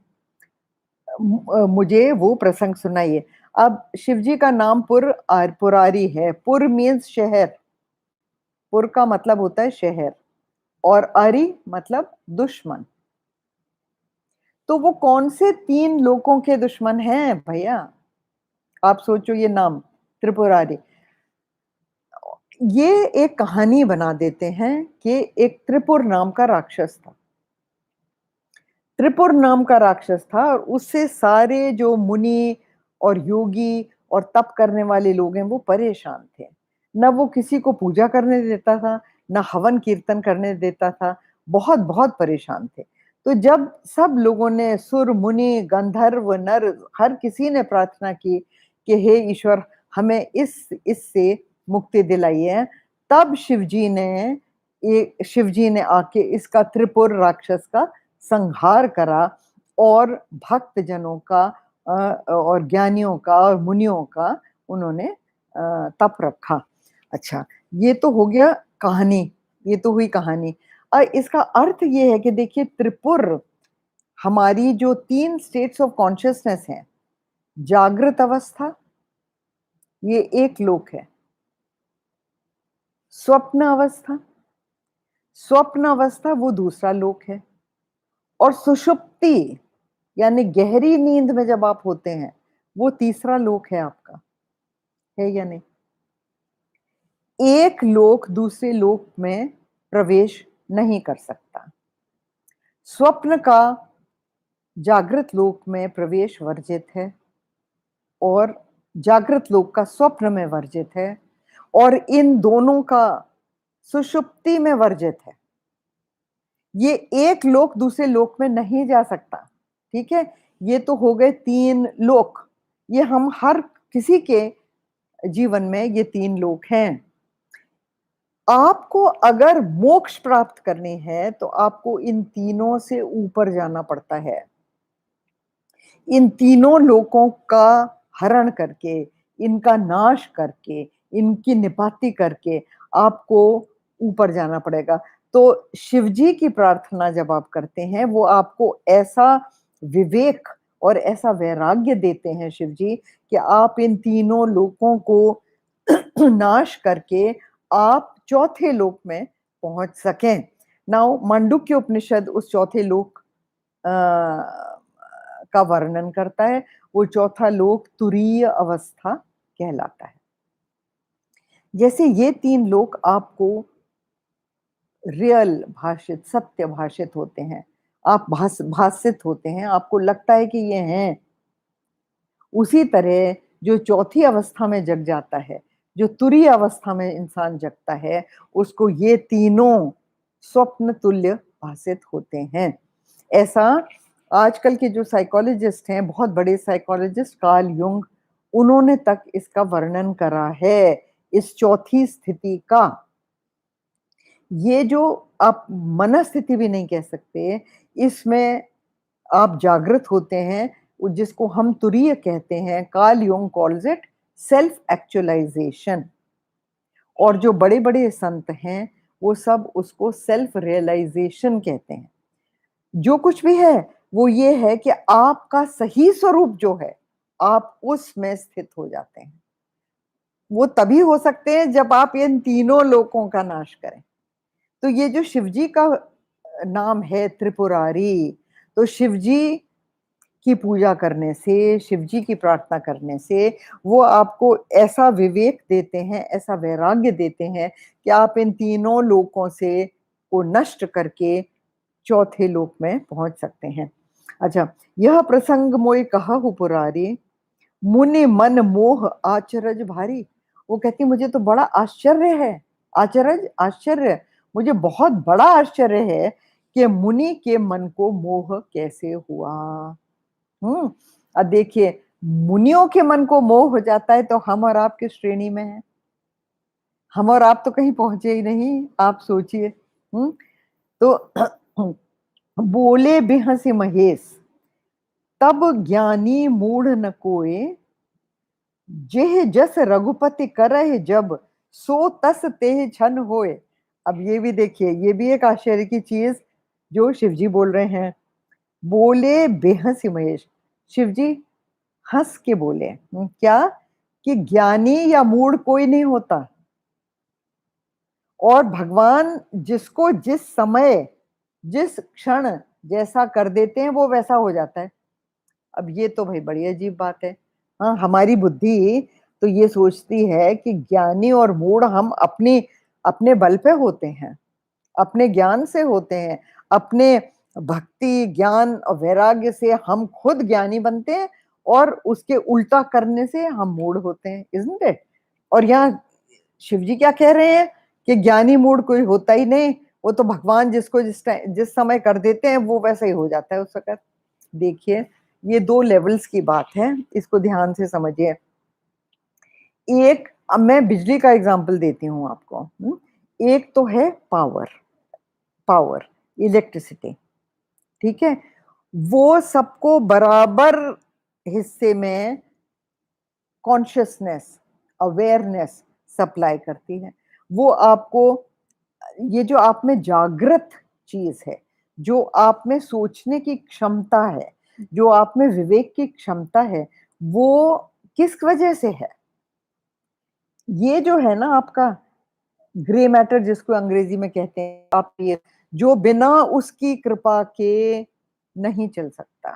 मुझे वो प्रसंग सुनाइए। अब शिव जी का नाम पुरारी है। पुर मीन्स शहर, पुर का मतलब होता है शहर और अरि मतलब दुश्मन। तो वो कौन से तीन लोगों के दुश्मन हैं भैया, आप सोचो ये नाम त्रिपुरारी। ये एक कहानी बना देते हैं कि एक त्रिपुर नाम का राक्षस था। त्रिपुर नाम का राक्षस था और उससे सारे जो मुनि और योगी और तप करने वाले लोग हैं वो परेशान थे। न वो किसी को पूजा करने देता था, न हवन कीर्तन करने देता था। बहुत बहुत परेशान थे। तो जब सब लोगों ने, सुर मुनि गंधर्व नर, हर किसी ने प्रार्थना की कि हे ईश्वर हमें इससे मुक्ति दिलाइए, तब शिव जी ने आके इसका त्रिपुर राक्षस का संहार करा और भक्त जनों का और ज्ञानियों का और मुनियों का उन्होंने तप रखा। अच्छा, ये तो हो गया कहानी, ये तो हुई कहानी। इसका अर्थ ये है कि देखिए त्रिपुर हमारी जो 3 स्टेट्स ऑफ कॉन्शियसनेस हैं, जागृत अवस्था, ये एक लोक है। स्वप्न अवस्था, स्वप्न अवस्था वो दूसरा लोक है और सुषुप्ति यानी गहरी नींद में जब आप होते हैं, वो तीसरा लोक है आपका, है या नहीं? एक लोक दूसरे लोक में प्रवेश नहीं कर सकता। स्वप्न का जागृत लोक में प्रवेश वर्जित है और जागृत लोक का स्वप्न में वर्जित है और इन दोनों का सुषुप्ति में वर्जित है। ये एक लोक दूसरे लोक में नहीं जा सकता, ठीक है? ये तो हो गए 3 लोक। ये हम हर किसी के जीवन में ये 3 लोक हैं। आपको अगर मोक्ष प्राप्त करनी है, तो आपको इन तीनों से ऊपर जाना पड़ता है। इन तीनों लोकों का हरण करके, इनका नाश करके, इनकी निपाती करके आपको ऊपर जाना पड़ेगा। तो शिवजी की प्रार्थना जब आप करते हैं, वो आपको ऐसा विवेक और ऐसा वैराग्य देते हैं शिवजी कि आप इन तीनों लोकों को नाश करके आप चौथे लोक में पहुंच सकें। नाउ मांडुक्य उपनिषद उस चौथे लोक का वर्णन करता है। वो चौथा लोक तुरीय अवस्था कहलाता है। जैसे ये 3 लोक आपको रियल भाषित, सत्य भाषित होते हैं, आप भासित होते हैं, आपको लगता है कि ये हैं। उसी तरह जो चौथी अवस्था में जग जाता है, जो तुरीय अवस्था में इंसान जगता है, उसको ये तीनों स्वप्न तुल्य भासित होते हैं। ऐसा आजकल के जो साइकोलॉजिस्ट हैं, बहुत बड़े साइकोलॉजिस्ट कार्ल युंग, उन्होंने तक इसका वर्णन करा है, इस चौथी स्थिति का। ये जो आप मनस्थिति भी नहीं कह सकते, इसमें आप जागृत होते हैं, जिसको हम तुरीय कहते हैं। Carl Jung calls it self actualization. और जो बड़े-बड़े संत हैं, वो सब उसको सेल्फ रियलाइजेशन कहते हैं। जो कुछ भी है, वो ये है कि आपका सही स्वरूप जो है, आप उसमें स्थित हो जाते हैं। वो तभी हो सकते हैं जब आप इन तीनों लोकों का नाश करें। तो ये जो शिवजी का नाम है त्रिपुरारी, तो शिवजी की पूजा करने से, शिवजी की प्रार्थना करने से वो आपको ऐसा विवेक देते हैं, ऐसा वैराग्य देते हैं कि आप इन तीनों लोकों से को नष्ट करके चौथे लोक में पहुंच सकते हैं। अच्छा, यह प्रसंग मोय कहहु पुरारी, मुनि मन मोह आचरज भारी। वो कहती मुझे तो बड़ा आश्चर्य है, आचरज आश्चर्य, मुझे बहुत बड़ा आश्चर्य है कि मुनि के मन को मोह कैसे हुआ। अब देखिए, मुनियों के मन को मोह हो जाता है तो हम और आप किस श्रेणी में हैं? हम और आप तो कहीं पहुंचे ही नहीं, आप सोचिए। तो बोले बिहसी महेश, तब ज्ञानी मूढ़ न कोय, जेह जस रघुपति करह जब, सो तस तेह छन होए। अब ये भी देखिए, ये भी एक आश्चर्य की चीज जो शिवजी बोल रहे हैं। बोले बेहसी महेश, शिवजी हंस के बोले, क्या कि ज्ञानी या मूढ़ कोई नहीं होता, और भगवान जिसको जिस समय जिस क्षण जैसा कर देते हैं वो वैसा हो जाता है। अब ये तो भाई बड़ी अजीब बात है। हाँ, हमारी बुद्धि तो ये सोचती है कि ज्ञानी और मूढ़ हम अपनी अपने बल पे होते हैं, अपने ज्ञान से होते हैं, अपने भक्ति ज्ञान और वैराग्य से हम खुद ज्ञानी बनते हैं और उसके उल्टा करने से हम मूढ़ होते हैं, इज़न्ट इट? और यहाँ शिवजी क्या कह रहे हैं कि ज्ञानी मूढ़ कोई होता ही नहीं, वो तो भगवान जिसको जिस समय कर देते हैं वो वैसा ही हो जाता है उस वक्त। देखिए, ये 2 लेवल्स की बात है, इसको ध्यान से समझिए। एक, अब मैं बिजली का एग्जांपल देती हूँ आपको। एक तो है पावर, पावर, इलेक्ट्रिसिटी, ठीक है? वो सबको बराबर हिस्से में कॉन्शियसनेस, अवेयरनेस सप्लाई करती है। वो आपको ये जो आप में जागृत चीज़ है, जो आप में सोचने की क्षमता है, जो आप में विवेक की क्षमता है, वो किस वजह से है? ये जो है ना आपका ग्रे मैटर जिसको अंग्रेजी में कहते हैं, आप ये जो बिना उसकी कृपा के नहीं चल सकता।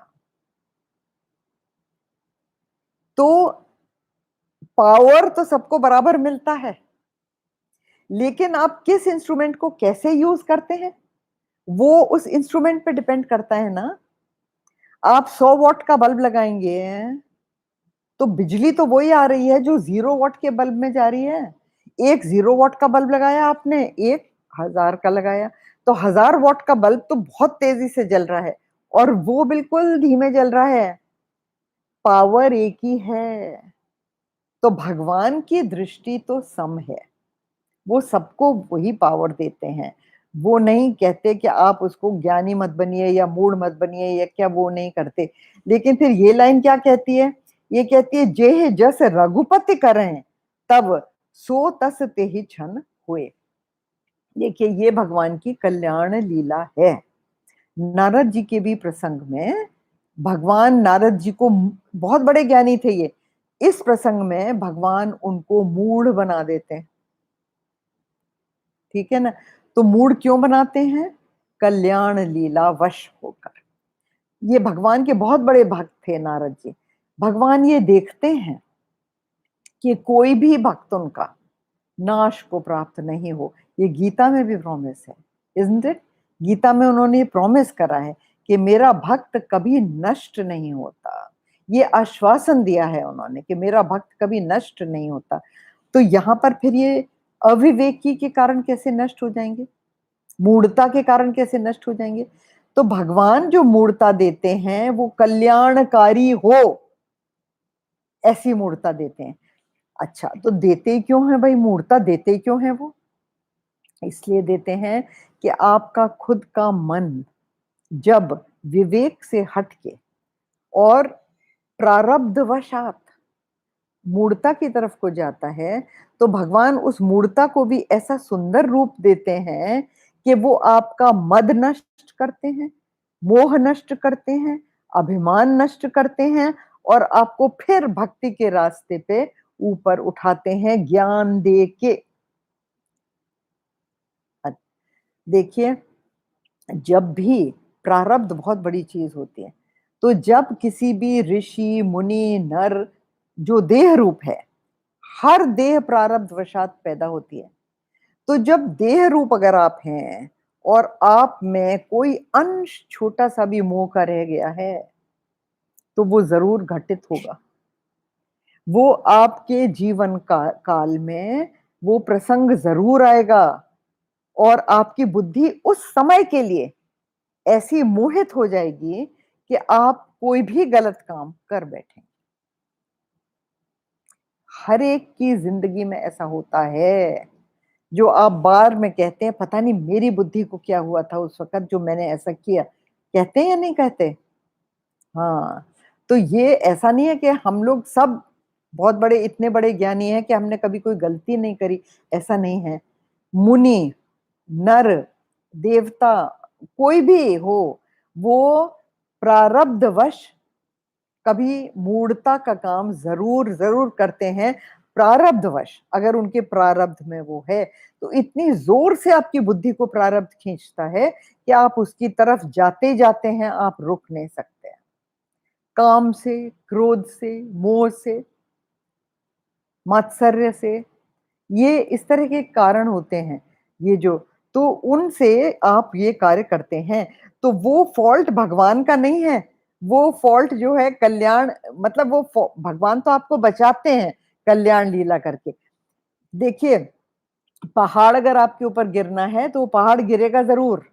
तो पावर तो सबको बराबर मिलता है, लेकिन आप किस इंस्ट्रूमेंट को कैसे यूज़ करते हैं, वो उस इंस्ट्रूमेंट पे डिपेंड करता है ना। आप 100 वॉट का बल्ब लगाएँगे, तो बिजली तो वही आ रही है जो 0 वॉट के बल्ब में जा रही है। एक 0 वॉट का बल्ब लगाया आपने, एक 1000 का लगाया, तो 1000 वॉट का बल्ब तो बहुत तेज़ी से जल रहा है और वो बिल्कुल धीमे जल रहा है। पावर एक ही है। तो भगवान की दृष्टि तो सम है। वो सबको वही पावर देते हैं। वो नहीं कहते कि आप उसको ज्ञानी मत बनिए या मूढ़ मत बनिए या क्या, वो नहीं करते। लेकिन फिर ये लाइन क्या कहती है? ये कहती है जेह जस रघुपति करें तब सो तस तेहि छन हुए। देखिए ये भगवान की कल्याण लीला है। नारद जी के भी प्रसंग में भगवान नारद जी को बहुत बड़े ज्ञानी थे ये। इस प्रसंग में भगवान उनको मूढ़ बना देते हैं। ठीक है ना? तो मूड क्यों बनाते हैं? कल्याण लीला वश होकर। ये भगवान के बहुत बड़े भक्त थे नारद जी। भगवान ये देखते हैं कि कोई भी भक्त उनका नाश को प्राप्त नहीं हो। ये गीता में भी प्रॉमिस है, इज़न्ट इट? गीता में उन्होंने ये प्रॉमिस करा है कि मेरा भक्त कभी नष्ट नहीं होता। ये आश्वासन दिया है उन्होंने कि मेरा भक्त कभी नष्ट नहीं होता। तो यहाँ पर फिर ये अविवेकी के कारण कैसे नष्ट हो जाएँगे? मूढ़ता के कारण कैसे नष्ट हो जाएँगे? तो भगवान जो मूढ़ता देते हैं, वो कल्याणकारी हो, ऐसी मूढ़ता देते हैं। अच्छा, तो देते क्यों हैं भई, मूढ़ता देते क्यों हैं वो? इसलिए देते हैं कि आपका खुद का मन जब विवेक से हट के और प्रारब्धवशात मूढ़ता की तरफ को जाता है, तो भगवान उस मूढ़ता को भी ऐसा सुंदर रूप देते हैं कि वो आपका मद नष्ट करते हैं, मोह नष्ट करते हैं, अभिमान नष्ट करते हैं और आपको फिर भक्ति के रास्ते पे ऊपर उठाते हैं ज्ञान दे के। अ, देखिए, जब भी प्रारब्ध बहुत बड़ी चीज़ होती है, तो जब किसी भी ऋषि, मुनि, नर जो देह रूप है, हर देह प्रारब्ध वशात पैदा होती है। तो जब देह रूप अगर आप हैं और आप में कोई अंश छोटा-सा भी मोह का रह गया है, तो वो ज़रूर घटित होगा। वो आपके जीवन का काल में वो प्रसंग ज़रूर आएगा और आपकी बुद्धि उस समय के लिए ऐसी मोहित हो जाएगी कि आप कोई भी गलत काम कर बैठें। हर एक की ज़िंदगी में ऐसा होता है। जो आप बार में कहते हैं, पता नहीं मेरी बुद्धि को क्या हुआ था उस वक़्त जो मैंने ऐसा किया। कहते हैं या नहीं कहते? हाँ, तो ये ऐसा नहीं है कि हम लोग सब बहुत बड़े इतने बड़े ज्ञानी हैं कि हमने कभी कोई गलती नहीं करी, ऐसा नहीं है। मुनि, नर, देवता कोई भी हो, वो प्रारब्धवश कभी मूढ़ता का काम ज़रूर करते हैं, प्रारब्धवश अगर उनके प्रारब्ध में वो है, तो इतनी ज़ोर से आपकी बुद्धि को प्रारब्ध खींचता है कि आप उसकी तरफ जाते हैं, आप रुक नहीं सकते हैं। काम से, क्रोध से, मोह से, मात्सर्य से, ये इस तरह के कारण होते हैं, ये जो तो उनसे आप ये कार्य करते हैं, तो वो फ़ॉल्ट भगवान का नहीं है, वो फ़ॉल्ट जो है कल्याण मतलब वो भगवान तो आपको बचाते हैं कल्याण लीला करके। देखिए, पहाड़ अगर आपके ऊपर गिरना है, तो वो पहाड़ गिरेगा ज़रूर,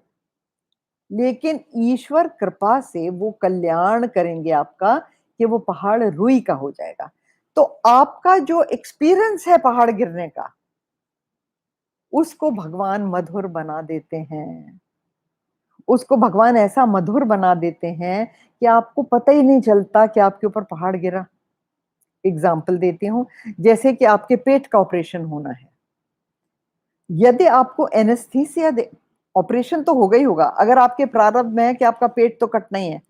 लेकिन ईश्वर कृपा से वो कल्याण करेंगे आपका कि वो पहाड़ रुई का हो जाएगा। तो आपका जो एक्सपीरियंस है पहाड़ गिरने का, उसको भगवान मधुर बना देते हैं। उसको भगवान ऐसा मधुर बना देते हैं कि आपको पता ही नहीं चलता कि आपके ऊपर पहाड़ गिरा। एग्ज़ाम्पल देती हूँ, जैसे कि आपके पेट का ऑपरेशन होना है। यदि आपको एनेस्थीसिया दे ऑपरेशन तो होगा ही होगा, अगर आपके प्रारब्ध में है कि आपका पेट तो कटना ही है,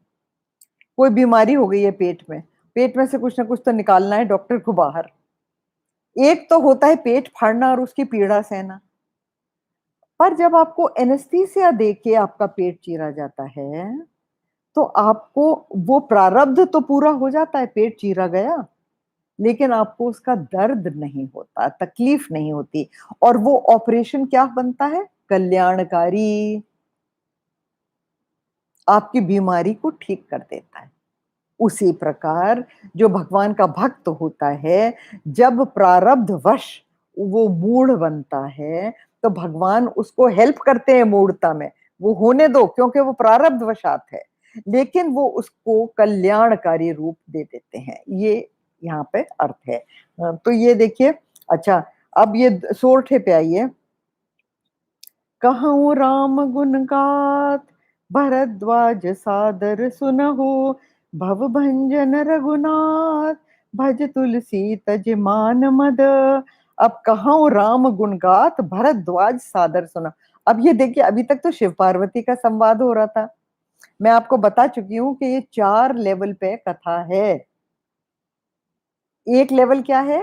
कोई बीमारी हो गई है पेट में से कुछ ना कुछ तो निकालना है डॉक्टर को बाहर। एक तो होता है पेट फाड़ना और उसकी पीड़ा सहना, पर जब आपको एनेस्थीसिया देके आपका पेट चीरा जाता है, तो आपको वो प्रारब्ध तो पूरा हो जाता है, पेट चीरा गया, लेकिन आपको उसका दर्द नहीं होता, तकलीफ नहीं होती और वो ऑपरेशन क्या बनता है? कल्याणकारी, आपकी बीमारी को ठीक कर देता है। उसी प्रकार जो भगवान का भक्त होता है, जब प्रारब्धवश वो मूढ़ बनता है, तो भगवान उसको हेल्प करते हैं मूढ़ता में। वो होने दो क्योंकि वो प्रारब्धवशात है, लेकिन वो उसको कल्याणकारी रूप दे देते हैं। ये यहाँ पे अर्थ है। तो ये देखिए अच्छा अब ये सोरठे पे आइए। कहूँ राम गुण गात भरद्वाज सादर सुनहु भव भंजन रघुनाथ भज तुलसी तज मान मद। अब कहूँ राम गुण गात भरद्वाज सादर सुना। अब ये देखिए अभी तक तो शिव पार्वती का संवाद हो रहा था। मैं आपको बता चुकी हूँ कि ये 4 लेवल पे कथा है। एक लेवल क्या है?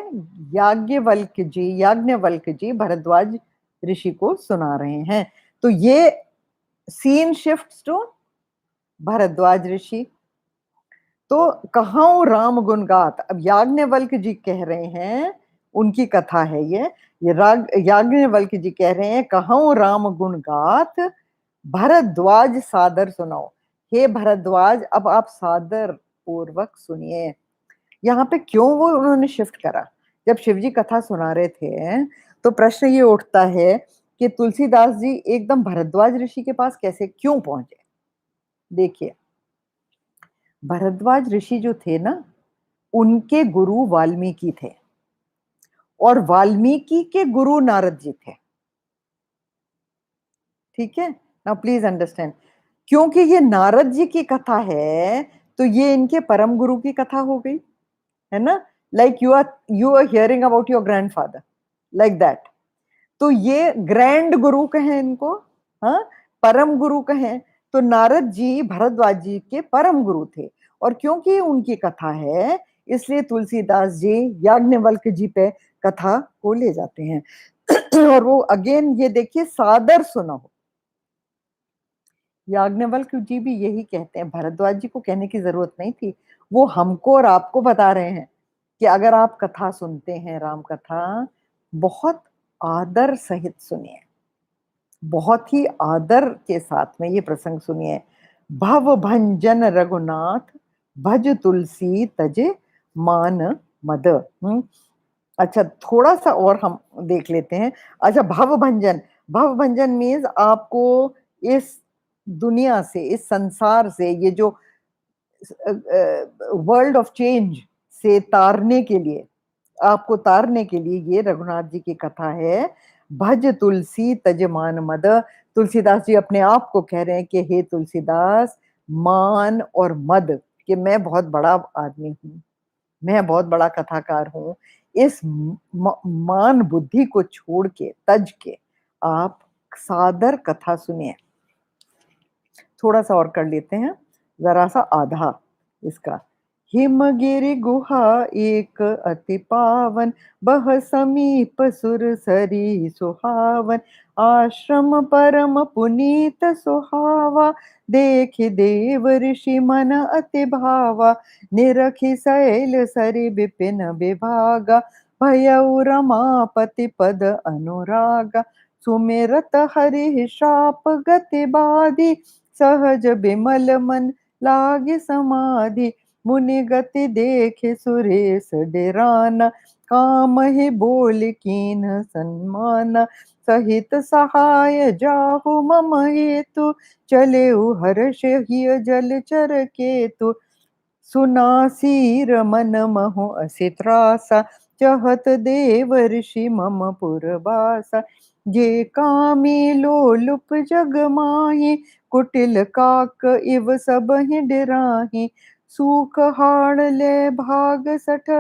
याज्ञवल्क्य जी भरद्वाज ऋषि को सुना रहे हैं। तो ये सीन शिफ्ट्स टू भरद्वाज ऋषि। तो कहां राम गुण गात, अब याज्ञवल्क्य जी कह रहे हैं, उनकी कथा है ये राग याज्ञवल्क्य जी कह रहे हैं कहां राम गुण गात भरद्वाज सादर सुनाओ। हे भरद्वाज अब आप सादर पूर्वक सुनिए। यहाँ पे क्यों वो उन्होंने शिफ्ट करा? जब शिवजी कथा सुना रहे थे तो प्रश्न ये उठता है कि तुलसीदास जी एकदम भरद्वाज ऋषि के पास कैसे क्यों पहुंचे? देखिए भरद्वाज ऋषि जो थे ना, उनके गुरु वाल्मीकि थे और वाल्मीकि के गुरु नारद जी थे। ठीक है, नाउ प्लीज अंडरस्टैंड, क्योंकि ये नारद जी की कथा है तो ये इनके परम गुरु की कथा हो गई, है ना? Like you are hearing about your grandfather, like that. तो ये ग्रैंड गुरु कहें इनको, हाँ, परम गुरु कहें। तो नारद जी भरद्वाज जी के परम गुरु थे और क्योंकि उनकी कथा है इसलिए तुलसीदास जी याज्ञवल्क्य जी पे कथा को ले जाते हैं। और वो अगेन ये देखिए सादर सुनो। याज्ञवल्क्य जी भी यही कहते हैं, भरद्वाज जी को कहने की जरूरत नहीं थी, वो हमको और आपको बता रहे हैं कि अगर आप कथा सुनते हैं राम कथा, बहुत आदर सहित सुनिए, बहुत ही आदर के साथ में ये प्रसंग सुनिए। भव भंजन रघुनाथ भज तुलसी तजे मान मद। अच्छा थोड़ा सा और हम देख लेते हैं। अच्छा भव भंजन मीन्स आपको इस दुनिया से, इस संसार से, ये जो वर्ल्ड ऑफ चेंज से तारने के लिए, आपको तारने के लिए ये रघुनाथ जी की कथा है। भज तुलसी तजमान मद। तुलसीदास जी अपने आप को कह रहे हैं कि हे तुलसीदास, मान और मद, कि मैं बहुत बड़ा आदमी हूं, मैं बहुत बड़ा कथाकार हूं, इस मान बुद्धि को छोड़ के, तज के आप सादर कथा सुनिए। थोड़ा सा और कर लेते हैं, जरा सा आधा इसका। हिमगिरि गुहा एक अति पावन बह समीप सुर सरी सुहावन आश्रम परम पुनीत सुहावा देखि देव ऋषि मन अति भावा निरखि शैल सरि विपिन विभागा भयउ रमापति पद अनुरागा सुमिरत हरि शाप गति बाधी सहज बिमल मन लागे समाधि मुनि गति देखे सुरेश डेराना काम ही बोल कीन सन्मान सहित सहाय जाहु मम हेतु चले हर्ष हिय जल चर केतु सुनासीर मन महो असित त्रासा चहत देव ऋषि मम पुरवासा जे कामी लोलुप जग माही कुटिल काक इव सब ही डिराही सूख हाड़ ले भाग सठ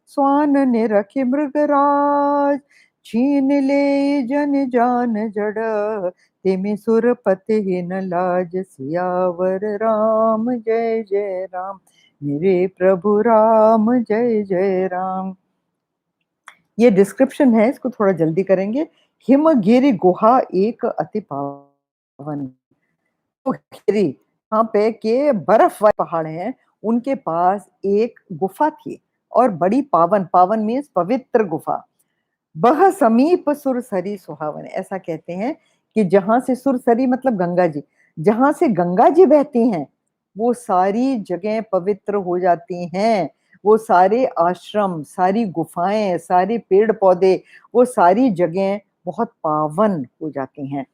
स्वान निरखि मृगराज छीन ले जन जान जड़, तिमि सुरपति ही न लाज, सियावर राम जय जय राम, मेरे प्रभु राम जय जय राम। ये डिस्क्रिप्शन है, इसको थोड़ा जल्दी करेंगे। हिमगिरि गुहा एक अति पावन, तो गिरी यहाँ पे के बर्फ वाले पहाड़ हैं, उनके पास एक गुफा थी और बड़ी पावन, पावन मीन्स पवित्र गुफा। बह समीप सुरसरी सुहावन, ऐसा कहते हैं कि जहां से सुरसरी मतलब गंगा जी, जहां से गंगा जी बहती हैं वो सारी जगह पवित्र हो जाती हैं। वो सारे आश्रम, सारी गुफाएं, सारे पेड़ पौधे, वो सारी जगह बहुत पावन हो जाती हैं।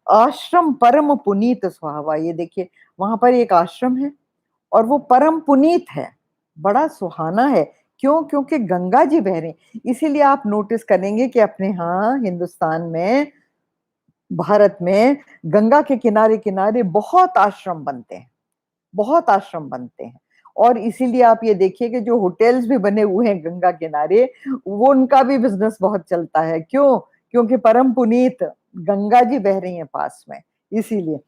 आश्रम परम पुनीत सुहावा, ये देखिए वहां पर एक आश्रम है और वो परम पुनीत है, बड़ा सुहाना है। क्यों? क्योंकि गंगा जी बह रहे हैं। इसीलिए आप नोटिस करेंगे कि अपने यहाँ हिंदुस्तान में, भारत में गंगा के किनारे किनारे बहुत आश्रम बनते हैं, बहुत आश्रम बनते हैं। और इसीलिए आप ये देखिए कि जो होटल्स भी बने हुए हैं गंगा किनारे, वो उनका भी बिजनेस बहुत चलता है। क्यों? क्योंकि परम पुनीत गंगा जी बह रही हैं पास में, इसीलिए।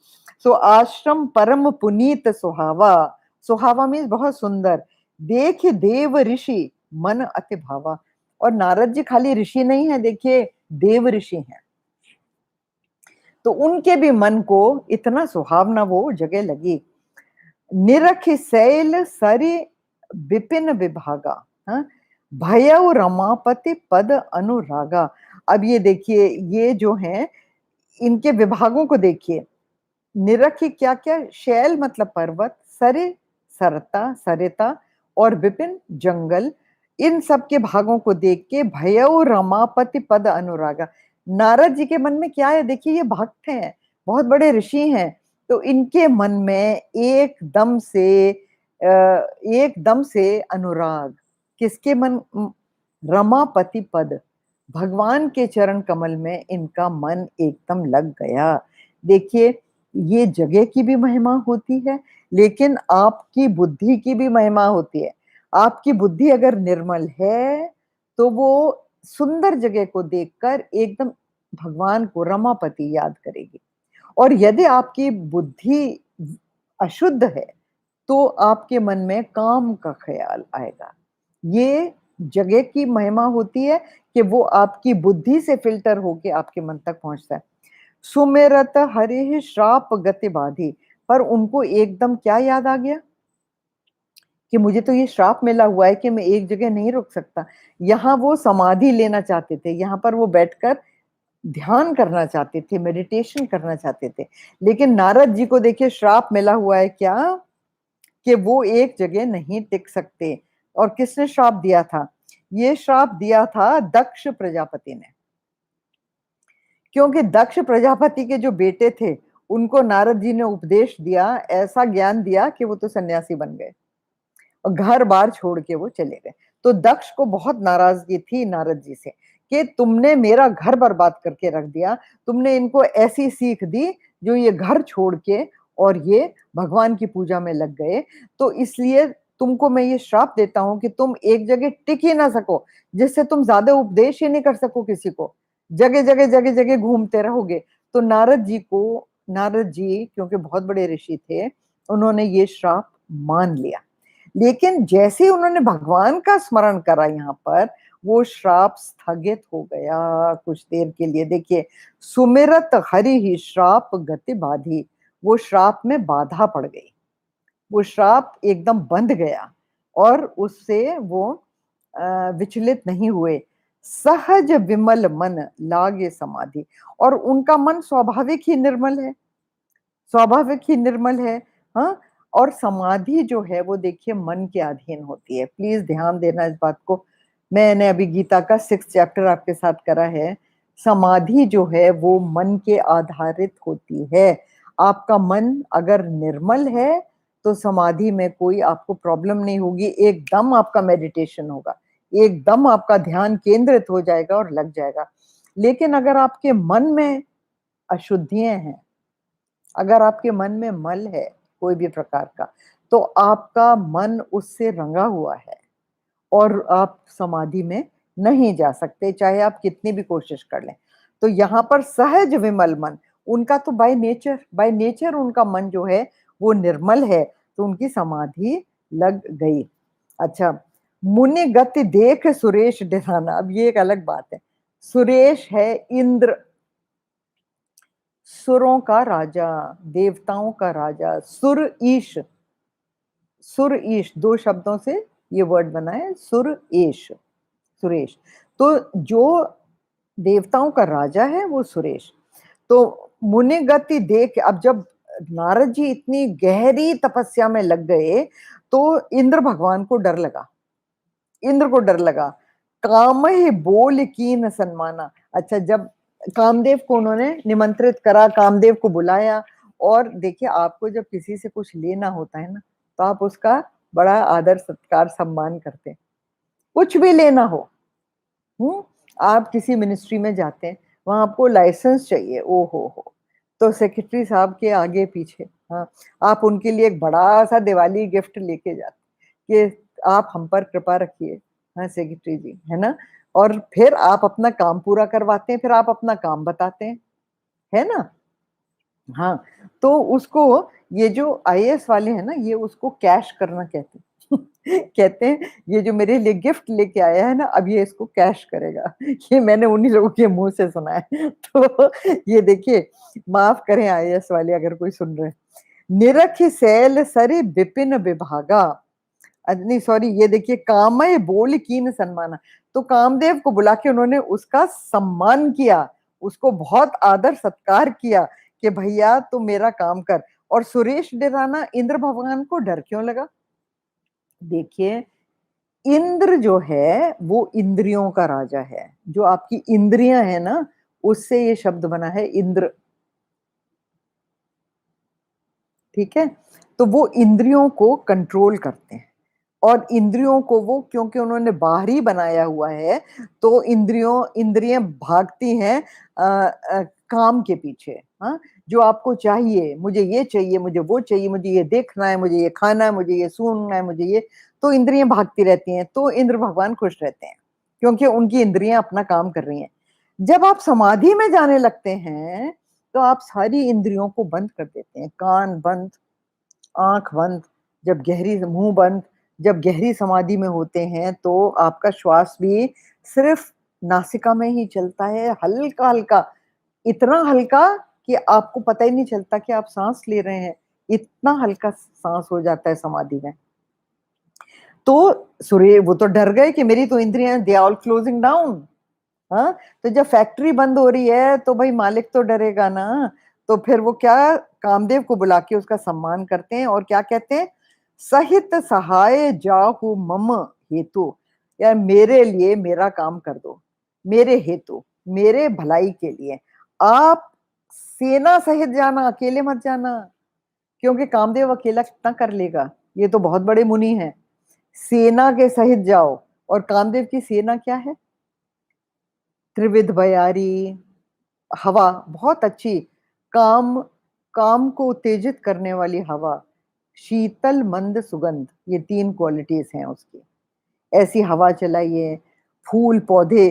सो आश्रम परम पुनीत सुहावा, सुहावा मीन्स बहुत सुंदर। देख देव ऋषि मन अति भावा, और नारद जी खाली ऋषि नहीं है, देखिए देव ऋषि हैं, तो उनके भी मन को इतना सुहावना वो जगह लगी। निरखि शैल सरि विपिन विभागा, हाँ, भयउ रमापति पद अनुरागा। अब ये देखिए, ये जो हैं इनके विभागों को देखिए। निरखि क्या क्या? शैल मतलब पर्वत, सरे सरता सरिता, और विपिन जंगल, इन सब के भागों को देख के भयउ रमापति पद अनुरागा। नारद जी के मन में क्या है? देखिए ये भक्त हैं, बहुत बड़े ऋषि हैं, तो इनके मन में एकदम से अनुराग, किसके मन? रमापति पद, भगवान के चरण कमल में इनका मन एकदम लग गया। देखिए ये जगह की भी महिमा होती है, लेकिन आपकी बुद्धि की भी महिमा होती है। आपकी बुद्धि अगर निर्मल है तो वो सुंदर जगह को देखकर एकदम भगवान को, रमापति याद करेगी। और यदि आपकी बुद्धि अशुद्ध है तो आपके मन में काम का ख्याल आएगा। ये जगह की महिमा होती है कि वो आपकी बुद्धि से फिल्टर होके आपके मन तक पहुंचता है। सुमेरत हरि श्राप गति बाधी, पर उनको एकदम क्या याद आ गया कि मुझे तो ये श्राप मिला हुआ है कि मैं एक जगह नहीं रुक सकता। यहाँ वो समाधि लेना चाहते थे, यहाँ पर वो बैठकर ध्यान करना चाहते थे, मेडिटेशन करना चाहते थे। लेकिन नारद जी को देखिए श्राप मिला हुआ है क्या? कि वो एक जगह नहीं टिक सकते। और किसने श्राप दिया था? ये श्राप दिया था दक्ष प्रजापति ने, क्योंकि दक्ष प्रजापति के जो बेटे थे उनको नारद जी ने उपदेश दिया, ऐसा ज्ञान दिया कि वो तो सन्यासी बन गए और घर बार छोड़ के वो चले गए। तो दक्ष को बहुत नाराजगी थी नारद जी से कि तुमने मेरा घर बर्बाद करके रख दिया, तुमने इनको ऐसी सीख दी जो ये घर छोड़ के और ये भगवान की पूजा में लग गए। तो इसलिए तुमको मैं ये श्राप देता हूं कि तुम एक जगह टिक ही ना सको, जिससे तुम ज्यादा उपदेश ही नहीं कर सको किसी को, जगह जगह घूमते रहोगे। तो नारद जी क्योंकि बहुत बड़े ऋषि थे, उन्होंने ये श्राप मान लिया। लेकिन जैसे ही उन्होंने भगवान का स्मरण करा यहाँ पर, वो श्राप स्थगित हो गया कुछ देर के लिए। देखिए, सुमिरत हरि ही श्राप गति बाधी, वो श्राप में बाधा पड़ गई, वो श्राप एकदम बंध गया और उससे वो विचलित नहीं हुए। सहज विमल मन लागे समाधि, और उनका मन स्वाभाविक ही निर्मल है, स्वाभाविक ही निर्मल है। हाँ, और समाधि जो है वो देखिए मन के अधीन होती है। प्लीज ध्यान देना इस बात को। मैंने अभी गीता का 6th चैप्टर आपके साथ करा है। समाधि जो है वो मन के आधारित होती है। आपका मन अगर निर्मल है तो समाधि में कोई आपको प्रॉब्लम नहीं होगी, एकदम आपका मेडिटेशन होगा, एकदम आपका ध्यान केंद्रित हो जाएगा और लग जाएगा। लेकिन अगर आपके मन में अशुद्धियां हैं, अगर आपके मन में मल है कोई भी प्रकार का, तो आपका मन उससे रंगा हुआ है और आप समाधि में नहीं जा सकते, चाहे आप कितनी भी कोशिश कर लें। तो यहाँ पर सहज विमल मन, उनका तो बाय नेचर उनका मन जो है वो निर्मल है, तो उनकी समाधि लग गई। अच्छा, मुनि गति देख सुरेश डिराना, अब ये एक अलग बात है। सुरेश है इंद्र, सुरों का राजा, देवताओं का राजा, सुर ईश 2 शब्दों से ये वर्ड बना है, सुर ईश, सुरेश। तो जो देवताओं का राजा है वो सुरेश। तो मुनि गति देख, अब जब नारद जी इतनी गहरी तपस्या में लग गए, तो इंद्र भगवान को डर लगा, इंद्र को डर लगा। कामहि बोल कीन सन्माना। अच्छा, जब कामदेव को उन्होंने निमंत्रित करा, कामदेव को बुलाया, और देखिए आपको जब किसी से कुछ लेना होता है ना, तो आप उसका बड़ा आदर सत्कार सम्मान करते हैं, कुछ भी लेना हो। आप किसी मिनिस्ट्री में जाते हैं, वहां आपको लाइसेंस चाहिए, ओ हो, तो सेक्रेटरी साहब के आगे पीछे, हाँ, आप उनके लिए एक बड़ा सा दिवाली गिफ्ट लेके जाते कि आप हम पर कृपा रखिए, हाँ सेक्रेटरी जी, है ना। और फिर आप अपना काम पूरा करवाते हैं, फिर आप अपना काम बताते हैं, है ना। हाँ, तो उसको, ये जो आईएएस वाले हैं ना, ये उसको कैश करना कहते हैं। कहते हैं ये जो मेरे लिए गिफ्ट लेके आया है ना, अब ये इसको कैश करेगा। ये मैंने उन्हीं लोगों के मुंह से सुना है। तो ये देखिए, माफ करें आईएएस वाले अगर कोई सुन रहे हैं। निरख सैल सरि विपिन विभागा, नहीं सॉरी, ये देखिए, कामय बोल कीन सन्माना, तो कामदेव को बुला के उन्होंने उसका सम्मान किया, उसको बहुत आदर सत्कार किया कि भैया तू मेरा काम कर। और सुरेश डिराना, इंद्र भगवान को डर क्यों लगा? देखिए, इंद्र जो है वो इंद्रियों का राजा है, जो आपकी इंद्रियां है ना, उससे ये शब्द बना है इंद्र, ठीक है। तो वो इंद्रियों को कंट्रोल करते हैं, और इंद्रियों को वो, क्योंकि उन्होंने बाहरी बनाया हुआ है, तो इंद्रियां भागती हैं काम के पीछे। हाँ, जो आपको चाहिए, मुझे ये चाहिए, मुझे वो चाहिए, मुझे ये देखना है, मुझे ये खाना है, मुझे ये सुनना है, मुझे ये, तो इंद्रियां भागती रहती हैं, तो इंद्र भगवान खुश रहते हैं, क्योंकि उनकी इंद्रियां अपना काम कर रही हैं। जब आप समाधि में जाने लगते हैं, तो आप सारी इंद्रियों को बंद कर देते हैं, कान बंद, आंख बंद, जब गहरी मुंह बंद, जब गहरी समाधि में होते हैं, तो आपका श्वास भी सिर्फ नासिका में ही चलता है, हल्का हल्का, इतना हल्का कि आपको पता ही नहीं चलता कि आप सांस ले रहे हैं, इतना हल्का सांस हो जाता है समाधि में। तो सूर्य वो तो डर गए कि मेरी तो इंद्रियां दे ऑल क्लोजिंग डाउन। हाँ, तो जब फैक्ट्री बंद हो रही है तो भाई मालिक तो डरेगा ना। तो फिर वो क्या, कामदेव को बुला के उसका सम्मान करते हैं, और क्या कहते हैं, सहित सहाय जाहु मम हेतु, यार मेरे लिए मेरा काम कर दो, मेरे हेतु, मेरे भलाई के लिए आप सेना सहित जाना, अकेले मत जाना, क्योंकि कामदेव अकेला कितना कर लेगा, ये तो बहुत बड़े मुनि हैं। सेना के सहित जाओ, और कामदेव की सेना क्या है, त्रिविध बयारी, हवा बहुत अच्छी, काम काम को उत्तेजित करने वाली हवा, शीतल मंद सुगंध, ये 3 क्वालिटीज हैं उसकी। ऐसी हवा चलाइए, फूल पौधे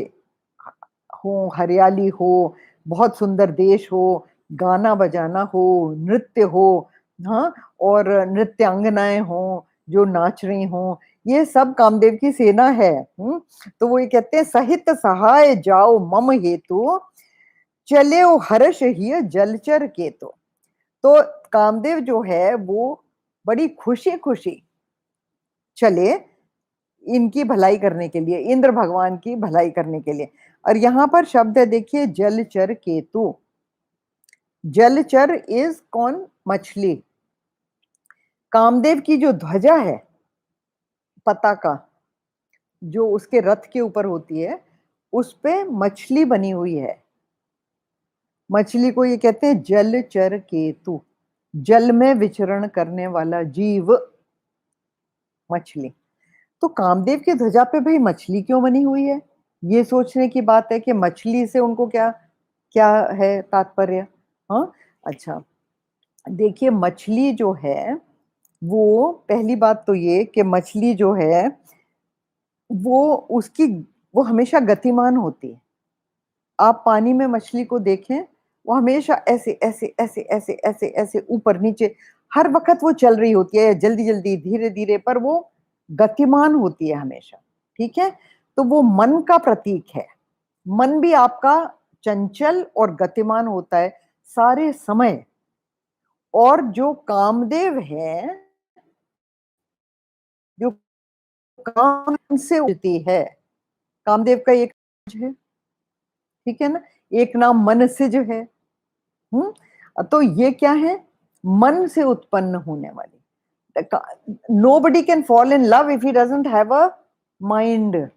हो, हरियाली हो, बहुत सुंदर देश हो, गाना बजाना हो, नृत्य हो, हाँ, और नृत्यांगनाएं हो जो नाच रही हो, ये सब कामदेव की सेना है। तो वो ये कहते हैं, सहित सहाय जाओ मम हेतु, चले ओ हर्ष ही जलचर के तो कामदेव जो है वो बड़ी खुशी खुशी चले इनकी भलाई करने के लिए, इंद्र भगवान की भलाई करने के लिए। और यहां पर शब्द है, देखिए, जलचर केतु। जलचर इज कौन, मछली। कामदेव की जो ध्वजा है, पताका, जो उसके रथ के ऊपर होती है, उस पे मछली बनी हुई है। मछली को ये कहते हैं जलचर केतु, जल में विचरण करने वाला जीव, मछली। तो कामदेव की ध्वजा पे भाई मछली क्यों बनी हुई है? ये सोचने की बात है कि मछली से उनको क्या क्या है तात्पर्य। हाँ, अच्छा, देखिए, मछली जो है, वो पहली बात तो ये कि मछली जो है वो उसकी वो हमेशा गतिमान होती है। आप पानी में मछली को देखें, वो हमेशा ऐसे, ऐसे, ऐसे, ऐसे, ऐसे, ऐसे ऊपर-नीचे हर वक़्त वो चल रही होती है, जल्दी-जल्दी, धीरे-धीरे पर वो गतिमान होती है हमेशा, ठीक है? तो वो मन का प्रतीक है। मन भी आपका चंचल और गतिमान होता है सारे समय और जो कामदेव है, जो काम से उठती है, कामदेव का एक है, ठीक है ना? एक नाम मनस्य जो है, हुँ? तो ये क्या है? मन से उत्पन्न होने वाली का nobody can fall in love if he doesn't have a mind.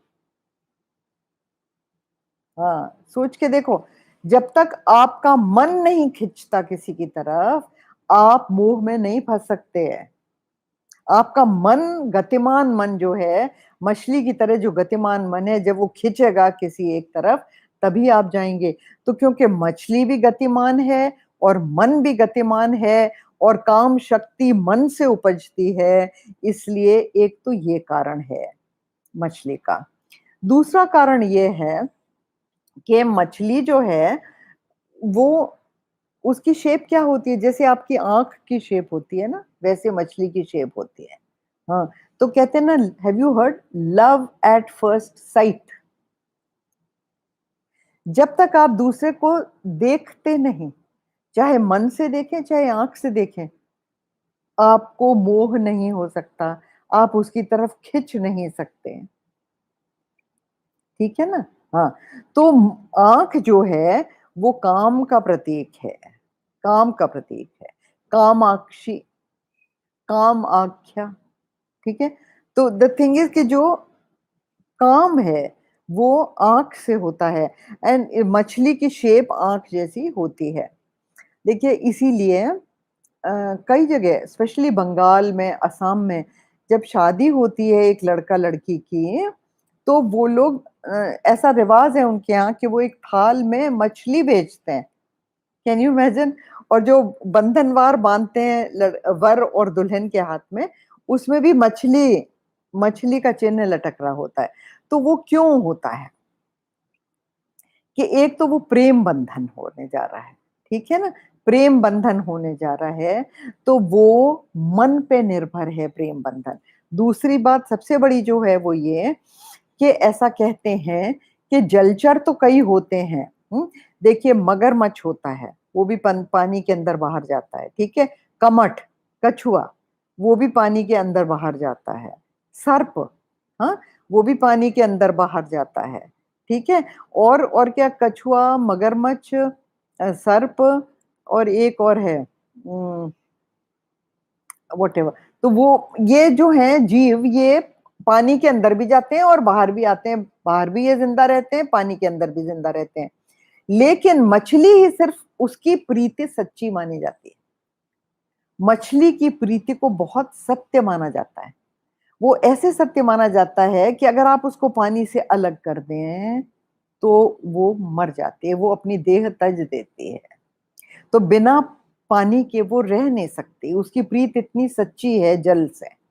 हाँ, सोच के देखो, जब तक आपका मन नहीं खिंचता किसी की तरफ, आप मोह में नहीं फँस सकते हैं। आपका मन, गतिमान मन जो है, मछली की तरह जो गतिमान मन है, जब वो खींचेगा किसी एक तरफ, तभी आप जाएँगे। तो क्योंकि मछली भी गतिमान है और मन भी गतिमान है और काम शक्ति मन से उपजती है, इसलिए एक तो ये कारण है मछली का। दूसरा कारण ये है कि मछली जो है, वो उसकी शेप क्या होती है? जैसे आपकी आँख की शेप होती है ना, वैसे मछली की शेप होती है। हाँ, तो कहते हैं ना, have you heard love at first sight? जब तक आप दूसरे को देखते नहीं, चाहे मन से देखें, चाहे आँख से देखें, आपको मोह नहीं हो सकता, आप उसकी तरफ खिंच नहीं सकते हैं, ठीक है ना? हाँ, तो आँख जो है, वो काम का प्रतीक है, काम का प्रतीक है। कामाक्षी, काम आख्या, ठीक है? तो द थिंग इज़ कि जो काम है, वो आँख से होता है एंड मछली की शेप आँख जैसी होती है। देखिए इसीलिए कई जगह स्पेशली बंगाल में, असम में जब शादी होती है एक लड़का-लड़की की, तो वो लोग ऐसा रिवाज है उनके यहाँ कि वो एक थाल में मछली बेचते हैं। Can you imagine? और जो बंधनवार बाँधते हैं वर और दुल्हन के हाथ में, उसमें भी मछली मछली का चिन्ह लटक रहा होता है। तो वो क्यों होता है? कि एक तो वो प्रेम बंधन होने जा रहा है, ठीक है ना? प्रेम बंधन होने जा रहा है, तो वो मन पे निर्भर है प्रेम बंधन। दूसरी बात सबसे बड़ी जो है वो ये कि ऐसा कहते हैं कि जलचर तो कई होते हैं, हुँ? देखिए मगरमच्छ होता है, वो भी पानी के अंदर बाहर जाता है, ठीक है? कमट, कछुआ, वो भी पानी के अंदर बाहर जाता है। सर्प, हाँ? वो भी पानी के अंदर बाहर जाता है, ठीक है? और क्या, कछुआ, मगरमच्छ, सर्प और एक और है, व्हाटएवर। तो वो ये जो हैं जीव, ये पानी के अंदर भी जाते हैं और बाहर भी आते हैं। बाहर भी ये ज़िंदा रहते हैं, पानी के अंदर भी ज़िंदा रहते हैं। लेकिन मछली ही सिर्फ़ उसकी प्रीति सच्ची मानी जाती है। मछली की प्रीति को बहुत सत्य माना जाता है। वो ऐसे सत्य माना जाता है कि अगर आप उसको पानी से अलग कर दें, तो वो मर जाती है, वो अपनी देह तज देती है। तो बिना पानी के वो रह नहीं सकती, उसकी प्रीत इतनी सच्ची है जल से।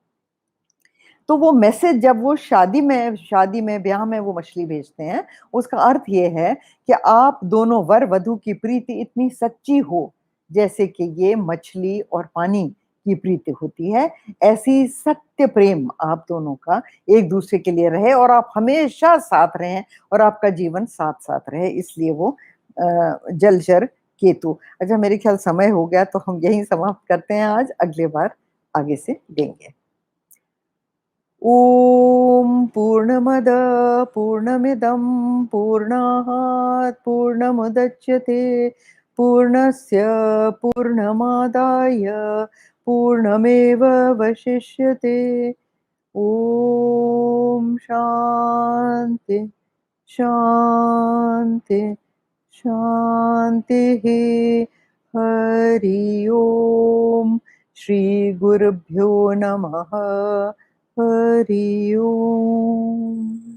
तो वो मैसेज जब वो शादी में, ब्याह में वो मछली भेजते हैं, उसका अर्थ ये है कि आप दोनों वर-वधू की प्रीति इतनी सच्ची हो, जैसे कि ये मछली और पानी की प्रीति होती है, ऐसी सत्य प्रेम आप दोनों का एक-दूसरे के लिए रहे और आप हमेशा साथ रहें और आपका जीवन साथ-साथ रहे, इसलिए वो जलचर केतु। अच्छा, मेरे ख्याल समय हो गया, तो हम यहीं समाप्त करते हैं आज, अगली बार आगे से देंगे। ॐ पूर्णमद पूर्णमिदं पूर्णात् पूर्णमुदच्यते पूर्णस्य पूर्णमादाय पूर्णमेवावशिष्यते। ॐ शान्ति, शान्ति, शान्तिः। हरि ओम्। श्रीगुरुभ्यो नमः। हरि ओम्।